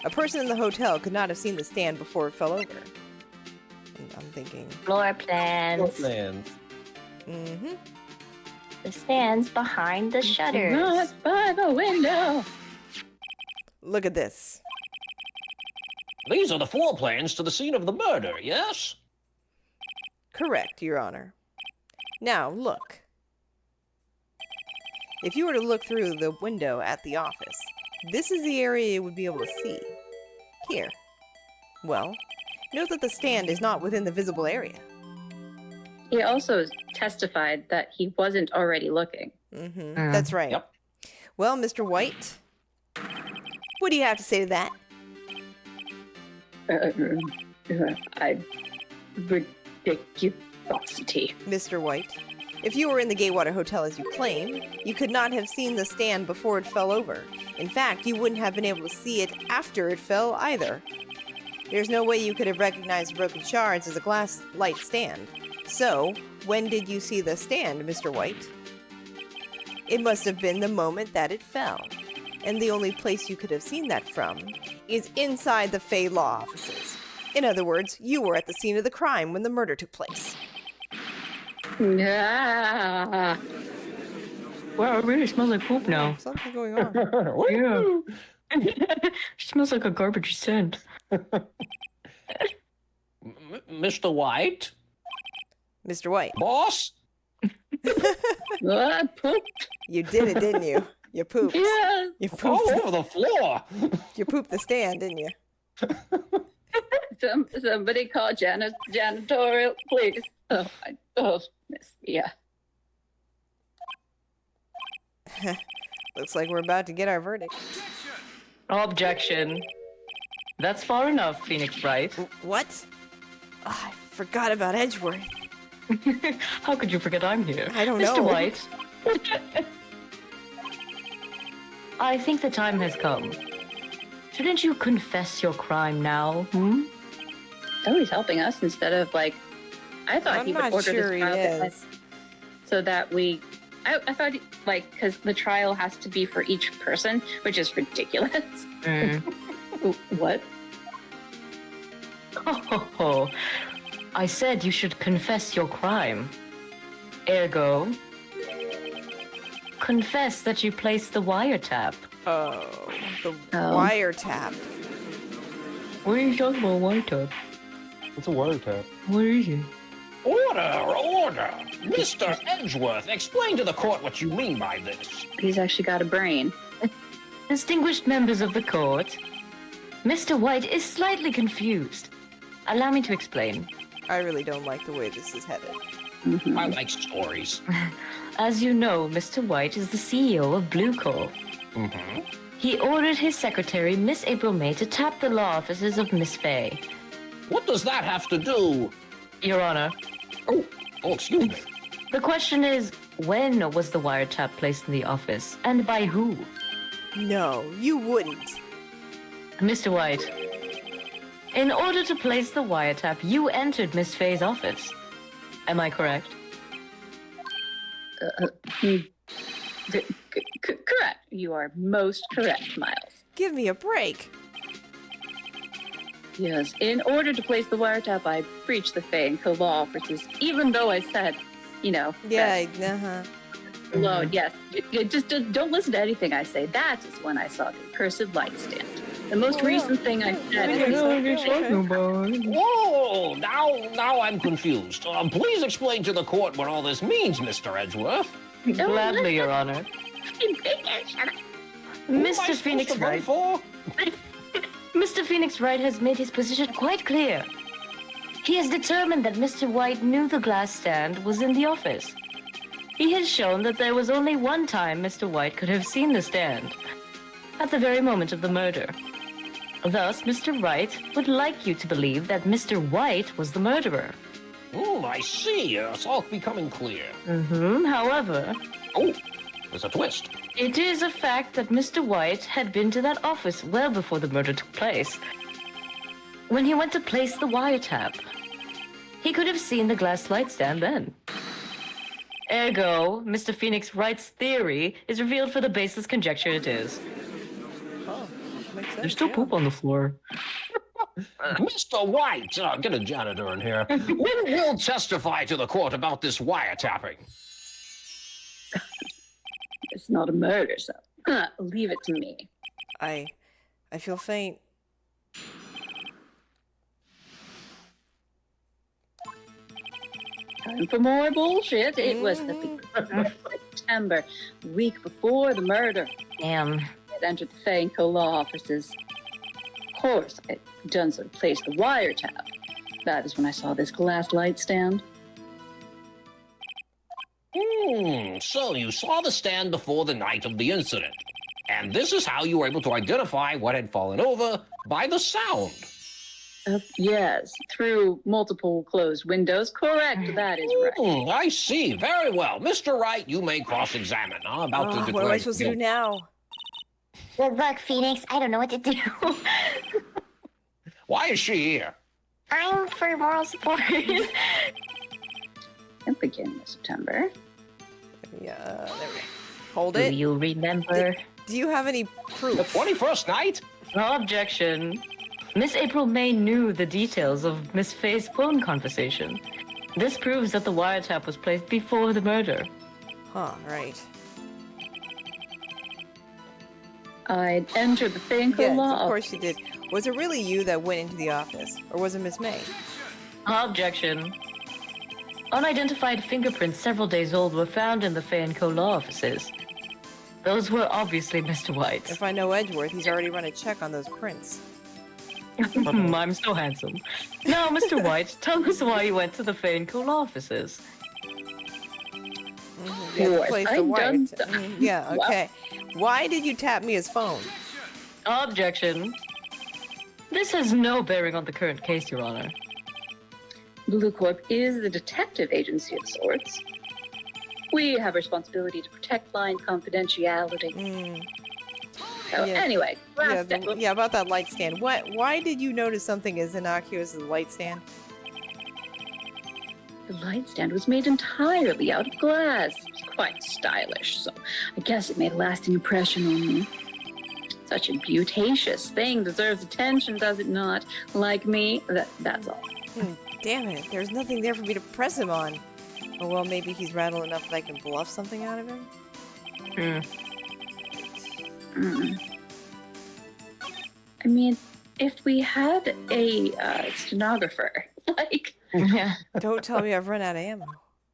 A person in the hotel could not have seen the stand before it fell over. And I'm thinking, Floor plans. Plans. The stands behind the shutters. Not by the window. look at this. These are the floor plans to the scene of the murder, yes? Correct, Your Honor. Now, look. If you were to look through the window at the office, this is the area you would be able to see. Here. Well, note that the stand is not within the visible area. He also testified that he wasn't already looking. That's right. Yep. Well, Mr. White, what do you have to say to that? Ridiculosity. Mr. White, if you were in the Gateway Hotel as you claim, you could not have seen the stand before it fell over. In fact, you wouldn't have been able to see it after it fell either. There's no way you could have recognized the broken shards as a glass light stand. So, when did you see the stand, Mr. White? It must have been the moment that it fell. And the only place you could have seen that from is inside the Fey Law offices. In other words, you were at the scene of the crime when the murder took place. Ah. Wow, it really smells like poop now. Something going on. Yeah. It smells like a garbage scent. Mr. White? Mr. White, Boss? I pooped. you did it, didn't you? You pooped. Yes. You All pooped. over the floor. You pooped the stand, didn't you? Somebody call janitorial, please. Oh, Miss Mia. Looks like we're about to get our verdict. Objection. That's far enough, Phoenix Wright. What? Oh, I forgot about Edgeworth. How could you forget I'm here? I don't Mr. know. White. I think the time has come. Shouldn't you confess your crime now, hmm? Oh, he's helping us instead of like. I thought I'm he would not order sure this he trial is. so that we. I thought like because the trial has to be for each person, which is ridiculous. What? Oh, I said you should confess your crime. Ergo, confess that you placed the wiretap. Oh, the Oh. wiretap. What are you talking about, wiretap? What's a wiretap? What is it? Order! Mr. Edgeworth, explain to the court what you mean by this. He's actually got a brain. Distinguished members of the court, Mr. White is slightly confused. Allow me to explain. I really don't like the way this is headed. I like stories. As you know, Mr. White is the CEO of Blue Core. Mm-hmm. He ordered his secretary, Miss April May, to tap the law offices of Miss Fay. What does that have to do? Your Honor, Oh, excuse me. the question is, when was the wiretap placed in the office, and by who? No, you wouldn't. Mr. White, in order to place the wiretap, you entered Miss Fay's office. Am I correct? Correct. You are most correct, Miles. Give me a break. Yes. In order to place the wiretap, I breached the Fay and Co law offices, even though I said, Yeah, uh-huh. alone. Yes. Just don't listen to anything I say. That is when I saw the accursed light stand. The most recent thing I said is Whoa! Now I'm confused. Please explain to the court what all this means, Mr. Edgeworth. Gladly, Your Honor. Who am I Mr. supposed Phoenix to vote Wright. for? Mr. Phoenix Wright has made his position quite clear. He has determined that Mr. White knew the glass stand was in the office. He has shown that there was only one time Mr. White could have seen the stand, at the very moment of the murder. Thus, Mr. Wright would like you to believe that Mr. White was the murderer. I see. It's all becoming clear. However, Oh, there's a twist. it is a fact that Mr. White had been to that office well before the murder took place. When he went to place the wiretap, he could have seen the glass light stand then. Ergo, Mr. Phoenix Wright's theory is revealed for the baseless conjecture it is. Oh, makes sense. There's still yeah. poop on the floor. Mr. White, get a janitor in here. When will testify to the court about this wiretapping? it's not a murder, so leave it to me. I feel faint. Time for more bullshit. It was the beginning of September, week before the murder. Damn. I'd entered the Fay and Co law offices. Of course, I'd done so to place the wiretap. That is when I saw this glass light stand. So you saw the stand before the night of the incident. And this is how you were able to identify what had fallen over by the sound. Yes, through multiple closed windows. Correct, that is right. I see. Very well. Mr. Wright, you may cross-examine. I'm about to declare. What am I supposed to do now? Good luck, Phoenix. I don't know what to do. Why is she here? I'm for moral support. At the beginning of September. Yeah, there we go. Hold Do it. you remember? Do you have any proof? The 21st night? No objection. Miss April May knew the details of Miss Fay's phone conversation. This proves that the wiretap was placed before the murder. Huh, right. I'd entered the Fay and Co Yes, law of course you office. did. Was it really you that went into the office? Or was it Miss May? Objection. Unidentified fingerprints several days old were found in the Fay and Co law offices. Those were obviously Mr. White's. If I know Edgeworth, he's already run a check on those prints. I'm so handsome. Now, Mr. White, tell us why you went to the Fay and Co law offices. You have to Course, place the I've wire. done Yeah, okay. Why did you tap me his phone? Objection. This has no bearing on the current case, Your Honor. Blue Corp is a detective agency of sorts. We have a responsibility to protect client confidentiality. So Yeah. anyway, Yeah, last step. yeah, about that light stand. Why did you notice something as innocuous as a light stand? The light stand was made entirely out of glass. It was quite stylish, so I guess it made a lasting impression on me. Such a beauticious thing deserves attention, does it not? Like me, that's all. Damn it, there's nothing there for me to press him on. Oh well, maybe he's rattled enough that I can bluff something out of him? I mean, if we had a stenographer, like... Yeah. Don't tell me I've run out of ammo.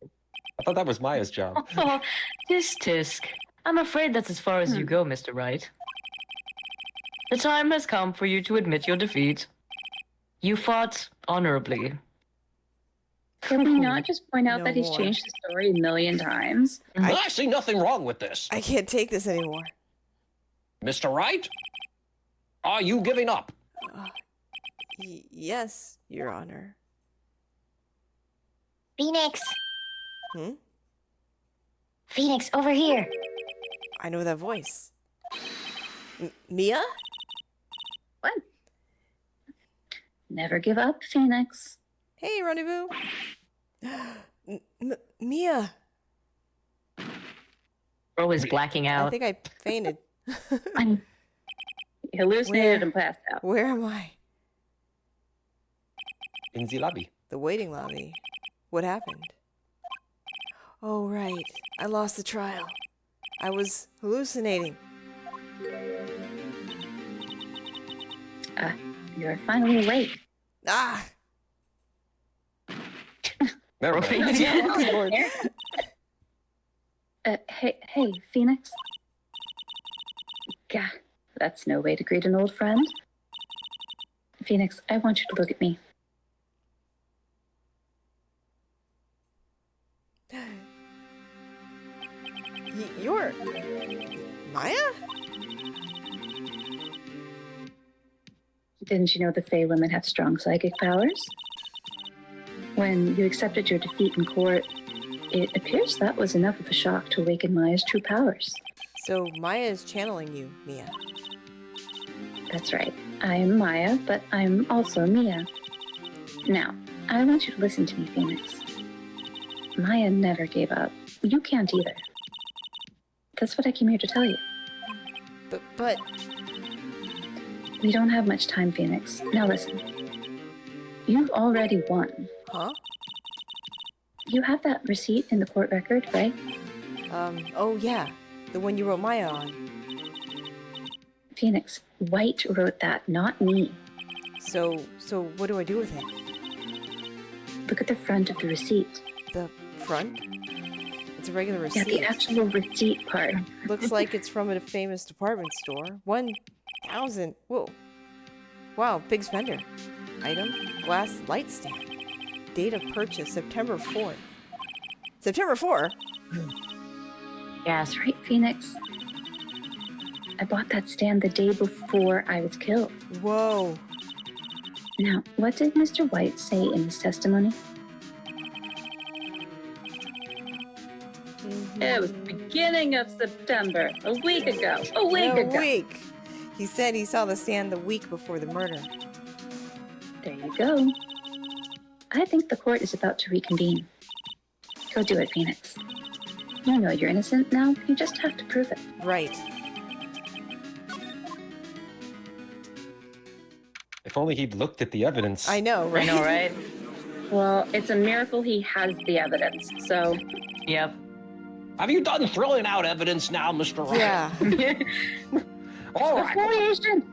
I thought that was Maya's job. Oh, tisk. I'm afraid that's as far as you go, Mr. Wright. The time has come for you to admit your defeat. You fought honorably. Can we not just point out No that he's more. changed the story a million times? I see nothing wrong with this. I can't take this anymore. Mr. Wright? Are you giving up? Yes, Your Honor. Phoenix! Hmm? Phoenix, over here! I know that voice. Mia? What? Never give up, Phoenix. Hey, Rendezvous. Mia. Bro is blacking I out. think I fainted. He hallucinated Where? and passed out. Where am I? In the lobby. The waiting lobby. What happened? Oh, right. I lost the trial. I was hallucinating. You're finally awake. Ah! Never mind. Good Lord. Hey, Phoenix. Gah, that's no way to greet an old friend. Phoenix, I want you to look at me. You're... Maya? Didn't you know the Fey women have strong psychic powers? When you accepted your defeat in court, it appears that was enough of a shock to awaken Maya's true powers. So Maya is channeling you, Mia. That's right. I'm Maya, but I'm also Mia. Now, I want you to listen to me, Phoenix. Maya never gave up. You can't either. That's what I came here to tell you. But... We don't have much time, Phoenix. Now listen. You've already won. Huh? You have that receipt in the court record, right? Oh yeah. The one you wrote Maya on. Phoenix, Wright wrote that, not me. So what do I do with it? Look at the front of the receipt. The front? It's a regular Yeah, receipt. the actual receipt part. Looks like it's from a famous department store. 1,000. Whoa. Wow, big spender. Item, glass light stand. Date of purchase, September 4th. September 4th? That's right, Phoenix. I bought that stand the day before I was killed. Whoa. Now, what did Mr. White say in his testimony? It was the beginning of September, a week ago. A week A ago. week. He said he saw the stand the week before the murder. There you go. I think the court is about to reconvene. Go do it, Phoenix. You know you're innocent now. You just have to prove it. Right. If only he'd looked at the evidence. I know, I right? know, right? Well, it's a miracle he has the evidence, so... Yep. Have you done throwing out evidence now, Mr. Wright? Yeah. All right. Affiliation!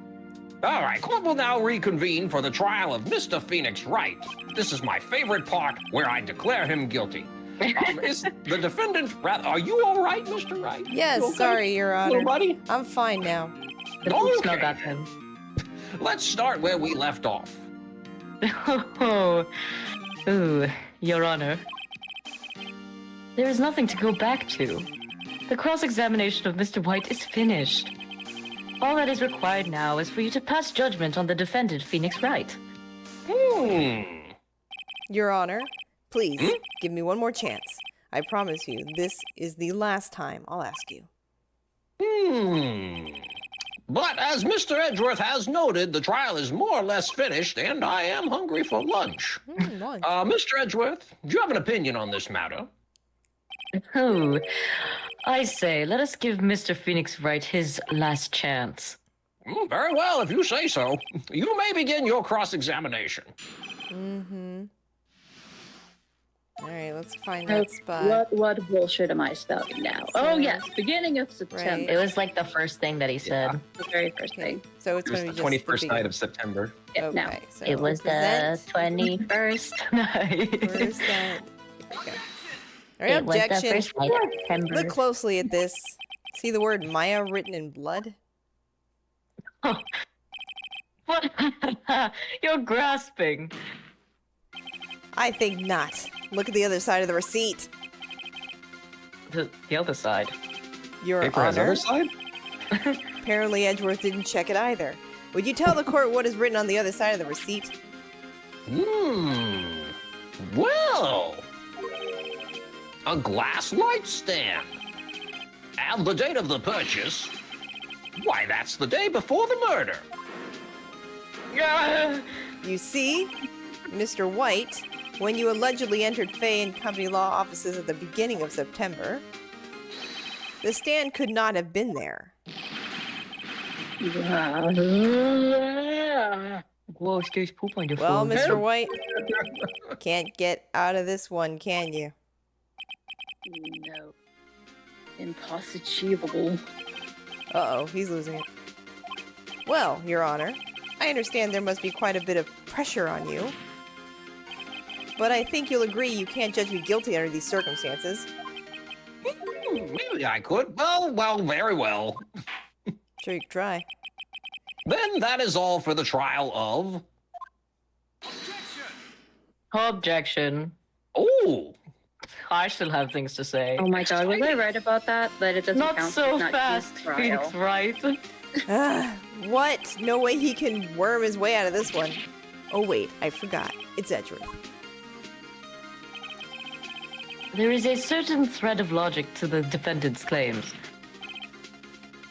All right, court will now reconvene for the trial of Mr. Phoenix Wright. This is my favorite part, where I declare him guilty. Is the defendant are you all right, Mr. Wright? Yes, You okay, sorry, Your Honor. little buddy? I'm fine now. The Okay. poop smell got him. Let's start where we left off. Oh, ooh, Your Honor. There is nothing to go back to. The cross-examination of Mr. White is finished. All that is required now is for you to pass judgment on the defendant, Phoenix Wright. Your Honor, please give me one more chance. I promise you, this is the last time I'll ask you. But as Mr. Edgeworth has noted, the trial is more or less finished, and I am hungry for lunch. Lunch. Mr. Edgeworth, do you have an opinion on this matter? Oh, I say, let us give Mr. Phoenix Wright his last chance. Very well, if you say so. You may begin your cross-examination. All right, let's find that spot. What bullshit am I spouting now? Oh yes, beginning of September. Right. It was like the first thing that he said. The very first thing. So it's It was going to the be just 21st night of September. Yeah, now. Okay, so It was the present 21st night. first that. Okay. All right, It was the objection. first night of September. Look closely at this. See the word Maya written in blood? What? You're grasping. I think not. Look at the other side of the receipt. The other side. Your Paper has Honor. other side? Apparently Edgeworth didn't check it either. Would you tell the court what is written on the other side of the receipt? Well, a glass light stand. And the date of the purchase, why, that's the day before the murder. You see, Mr. White, when you allegedly entered Fay and Company Law offices at the beginning of September, the stand could not have been there. Whoa, there's poop on your Well, phone. Mr. White, can't get out of this one, can you? No. Impossible. Uh-oh, he's losing it. Well, Your Honor, I understand there must be quite a bit of pressure on you. But I think you'll agree you can't judge me guilty under these circumstances. Maybe I could. Well, very well. Sure, you could try. Then that is all for the trial of... Objection. Oh, I still have things to say. Oh my god, was I right about that? That it doesn't Not count. so it's not fast, his trial. Phoenix Wright. What? No way he can worm his way out of this one. Oh wait, I forgot. It's Edgeworth. There is a certain thread of logic to the defendant's claims.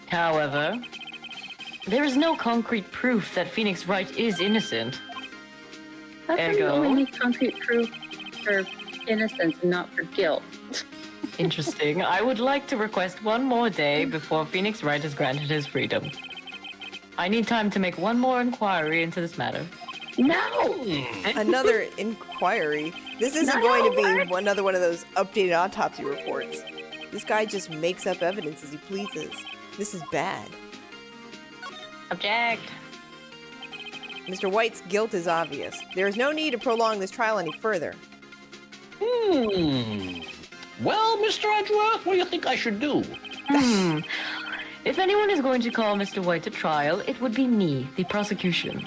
However, there is no concrete proof that Phoenix Wright is innocent. How come you Ergo. only need concrete proof for innocence and not for guilt? Interesting. I would like to request one more day before Phoenix Wright is granted his freedom. I need time to make one more inquiry into this matter. No! Another inquiry. This isn't going to be another one of those updated autopsy reports. This guy just makes up evidence as he pleases. This is bad. Object. Mr. White's guilt is obvious. There is no need to prolong this trial any further. Well, Mr. Edgeworth, what do you think I should do? If anyone is going to call Mr. White to trial, it would be me, the prosecution.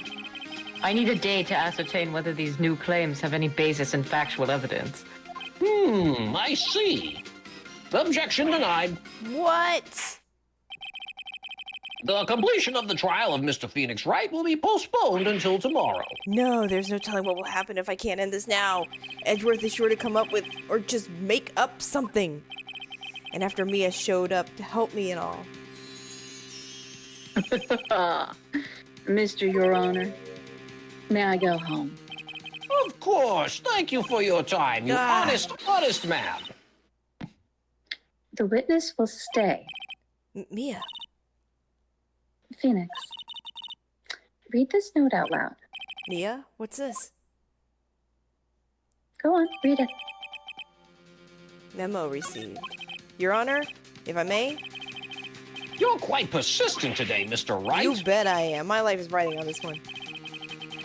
I need a day to ascertain whether these new claims have any basis in factual evidence. I see. Objection denied. What? The completion of the trial of Mr. Phoenix Wright will be postponed until tomorrow. No, there's no telling what will happen if I can't end this now. Edgeworth is sure to come up with, or just make up something. And after Mia showed up to help me and all. Mr. Your Honor, may I go home? Of course. Thank you for your time, you honest man. The witness will stay. Mia. Phoenix, read this note out loud. Mia, what's this? Go on, read it. Memo received. Your Honor, if I may? You're quite persistent today, Mr. Wright. You bet I am. My life is riding on this one.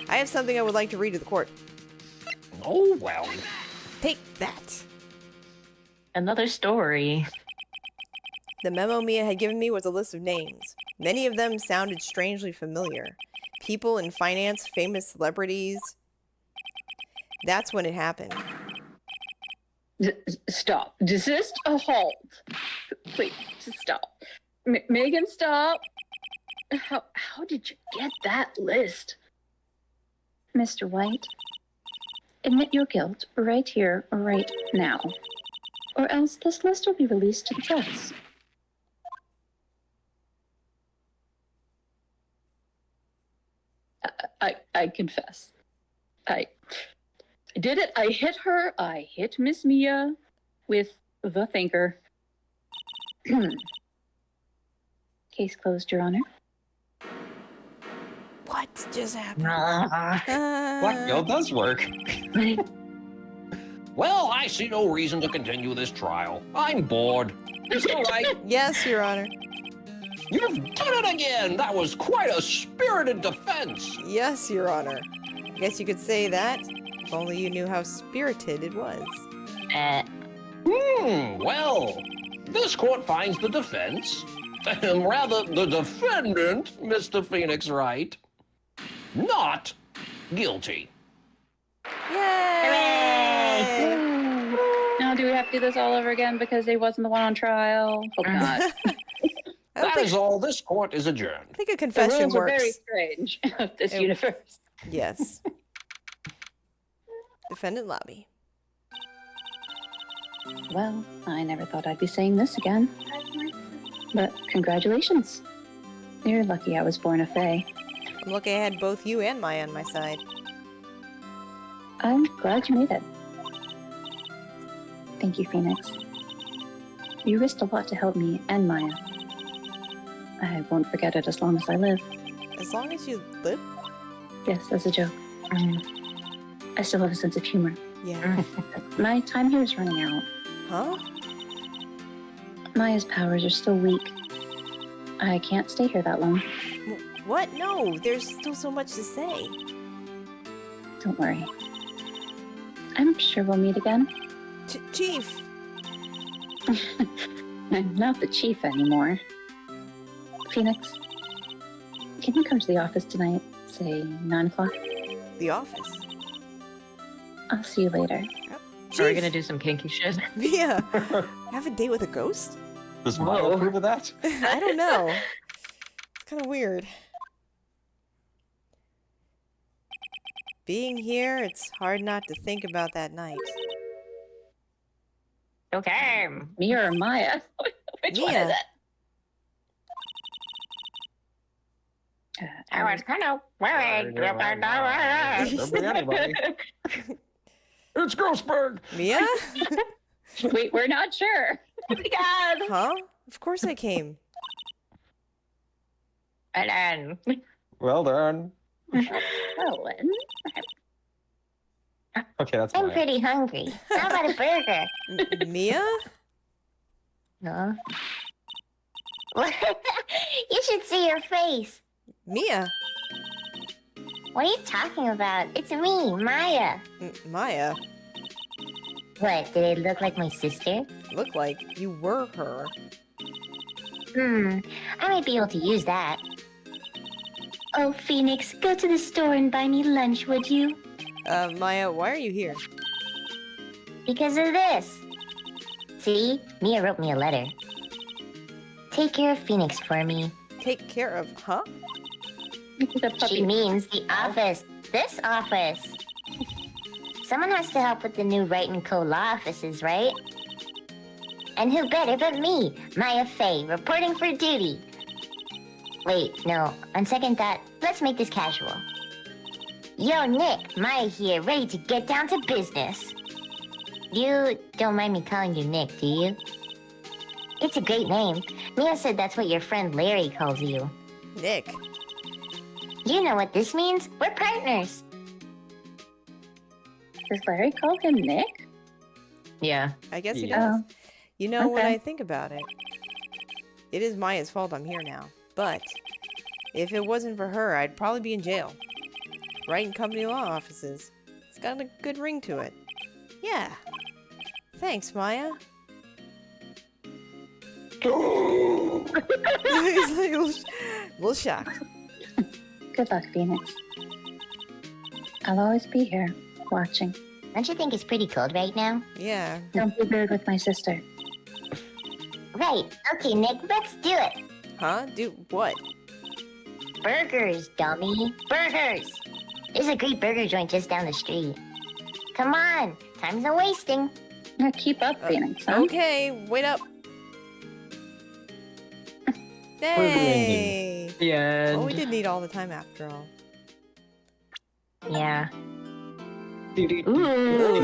I have something I would like to read to the court. Oh, well. Take that. Another story. The memo Mia had given me was a list of names. Many of them sounded strangely familiar. People in finance, famous celebrities. That's when it happened. Stop. Desist. A halt. Please, just stop. Megan, stop. How did you get that list? Mr. White, admit your guilt right here, right now. Or else this list will be released to the press. I confess. I did it. I hit her. I hit Miss Mia with the thinker. Case closed, Your Honor. What just happened? Blackmail does work. Well, I see no reason to continue this trial. I'm bored. It's all right. Yes, Your Honor. You've done it again. That was quite a spirited defense. Yes, Your Honor. I guess you could say that. If only you knew how spirited it was. Well, this court finds the defense, rather the defendant, Mr. Phoenix Wright, not guilty. Yay! Now, do we have to do this all over again because he wasn't the one on trial? Hope not. I don't That think, is all. This court is adjourned. I think a The confession rules are works. very strange of this It- universe. Yes. Defendant lobby. Well, I never thought I'd be saying this again. But congratulations. You're lucky I was born a fae. I'm lucky I had both you and Maya on my side. I'm glad you made it. Thank you, Phoenix. You risked a lot to help me and Maya. I won't forget it as long as I live. As long as you live? Yes, as a joke. I still have a sense of humor. Yeah. My time here is running out. Huh? Maya's powers are still weak. I can't stay here that long. What? No, there's still so much to say. Don't worry. I'm sure we'll meet again. Chief! I'm not the chief anymore. Phoenix, can you come to the office tonight, say 9 o'clock? The office. I'll see you later. Chief! Are we gonna do some kinky shit? Yeah. Have a date with a ghost? Does Maya Whoa. approve of that? I don't know. It's kind of weird. Being here, it's hard not to think about that night. Okay. Me or Maya? Which one is Mia. it? I was kind of worried. Don't bring anybody. It's Ghostberg. Mia? Wait, we're not sure. Oh my god. Huh? Of course I came. And then Well done. Ellen? Okay, that's I'm Maya. pretty hungry. How about a burger? Mia? No. You should see your face. Mia? What are you talking about? It's me, Maya. Maya? What, did it look like my sister? Looked like you were her. I might be able to use that. Oh, Phoenix, go to the store and buy me lunch, would you? Maya, why are you here? Because of this. See, Mia wrote me a letter. Take care of Phoenix for me. Take care of, huh? The puppy. She means the office. This office. Someone has to help with the new Wright & Co. law offices, right? And who better but me, Maya Fey, reporting for duty. Wait, no. On second thought, let's make this casual. Yo, Nick, Maya here, ready to get down to business. You don't mind me calling you Nick, do you? It's a great name. Mia said that's what your friend Larry calls you. Nick. You know what this means? We're partners. Does Larry call him Nick? yeah. I guess he Yeah. does. You know, when Okay. I think about it, it is Maya's fault I'm here now. But if it wasn't for her, I'd probably be in jail. Right in company law offices. It's got a good ring to it. Yeah. Thanks, Maya. He's like a little shocked. Good luck, Phoenix. I'll always be here, watching. Don't you think it's pretty cold right now? Yeah. Don't be rude with my sister. Right. Okay, Nick, let's do it. Huh? Do what? Burgers, dummy. Burgers. There's a great burger joint just down the street. Come on. Time's not wasting. Now keep up, Phoenix, huh? Okay, wait up. Yay! The end. Well, we did need all the time after all. Yeah. Doo-doo-doo. Ooh.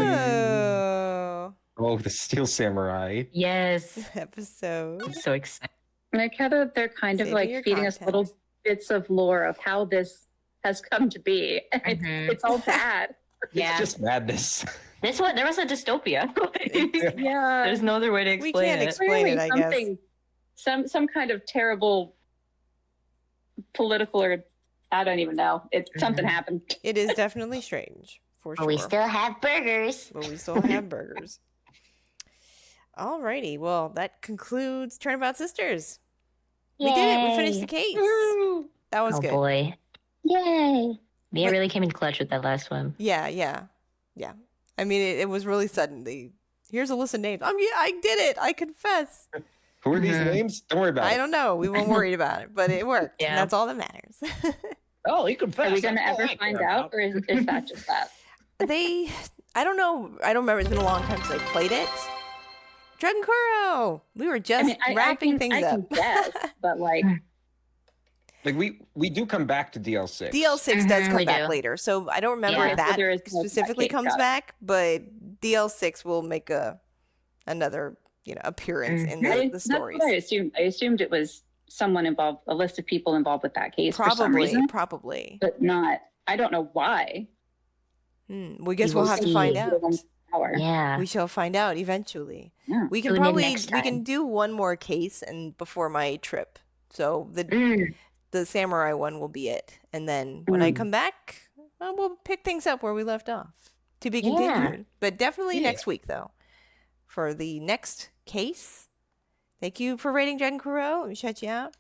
Ooh. Oh, the Steel Samurai. Yes. Episode. I'm so excited. And I gather they're kind of Saving like your feeding us content. little bits of lore of how this has come to be. Mhm. It's all bad. Yeah. It's just madness. This one, there was a dystopia. Yeah. There's no other way to We explain can't it. explain it, I guess. Some kind of terrible political, or I don't even know. Something happened. It is definitely strange, for But sure. we still have burgers. But we still have burgers. Alrighty, well, that concludes Turnabout Sisters. We did it. We finished the case. That was Oh good. boy. Yay. Mia What- really came in clutch with that last one. Yeah. I mean, it was really sudden. Here's a list of names. I did it. I confess. Who are these Mhm. names? Don't worry about I it. don't know. We weren't worried about it, but it worked. And Yeah. that's all that matters. Oh, he confessed. Are we going to That's all ever I find care out, about. or is that just that? I don't know. I don't remember. It's been a long time since I played it. Dragon Kuro. We were just wrapping things I up. can guess, but like, Like we do come back to DL6. DL6 does come we back do. later, so I don't remember Yeah. if So that there is no specifically case, comes got it. back, but DL6 will make another appearance in the that's stories. what I assumed. I assumed it was someone involved, a list of people involved with that case for some reason, Probably. but not. I don't know why. We guess We we'll will have to see. find out. Power. Yeah. We shall find out eventually. Yeah. We can Tune in probably next we can time. do one more case and before my trip. So Mm. the samurai one will be it, and then when I Mm. come back, we'll pick things up where we left off. To be Yeah. continued, but definitely Yeah. next week though, for the next case. Thank you for rating Dragon Kuro. Let me shut you out.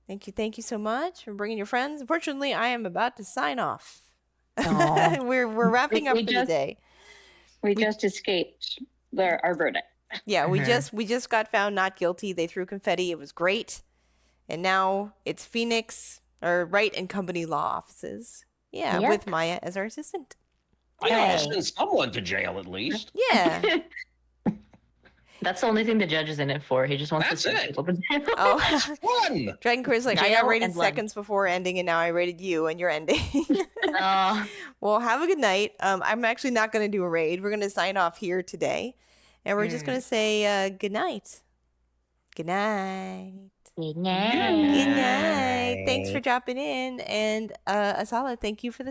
Thank you so much for bringing your friends. Unfortunately, I am about to sign off. Aw. we're wrapping up We for the just- day. We just escaped our verdict. Yeah, we Mhm. just got found not guilty. They threw confetti. It was great. And now it's Phoenix or Wright and Company law offices. Yeah, Yep. with Maya as our assistant. I have to Yay. send someone to jail at least. Yeah. That's the only thing the judge is in it for. He just wants That's to send it. people to jail. Oh, Fun. Dragon Queer's like, I got Jail rated and blood. seconds before ending, and now I rated you, and you're ending. Oh, Well, have a good night. I'm actually not going to do a raid. We're going to sign off here today, and we're just going to say good night. Good night. Good Good night. night. Thanks for dropping in, and Asala, thank you for the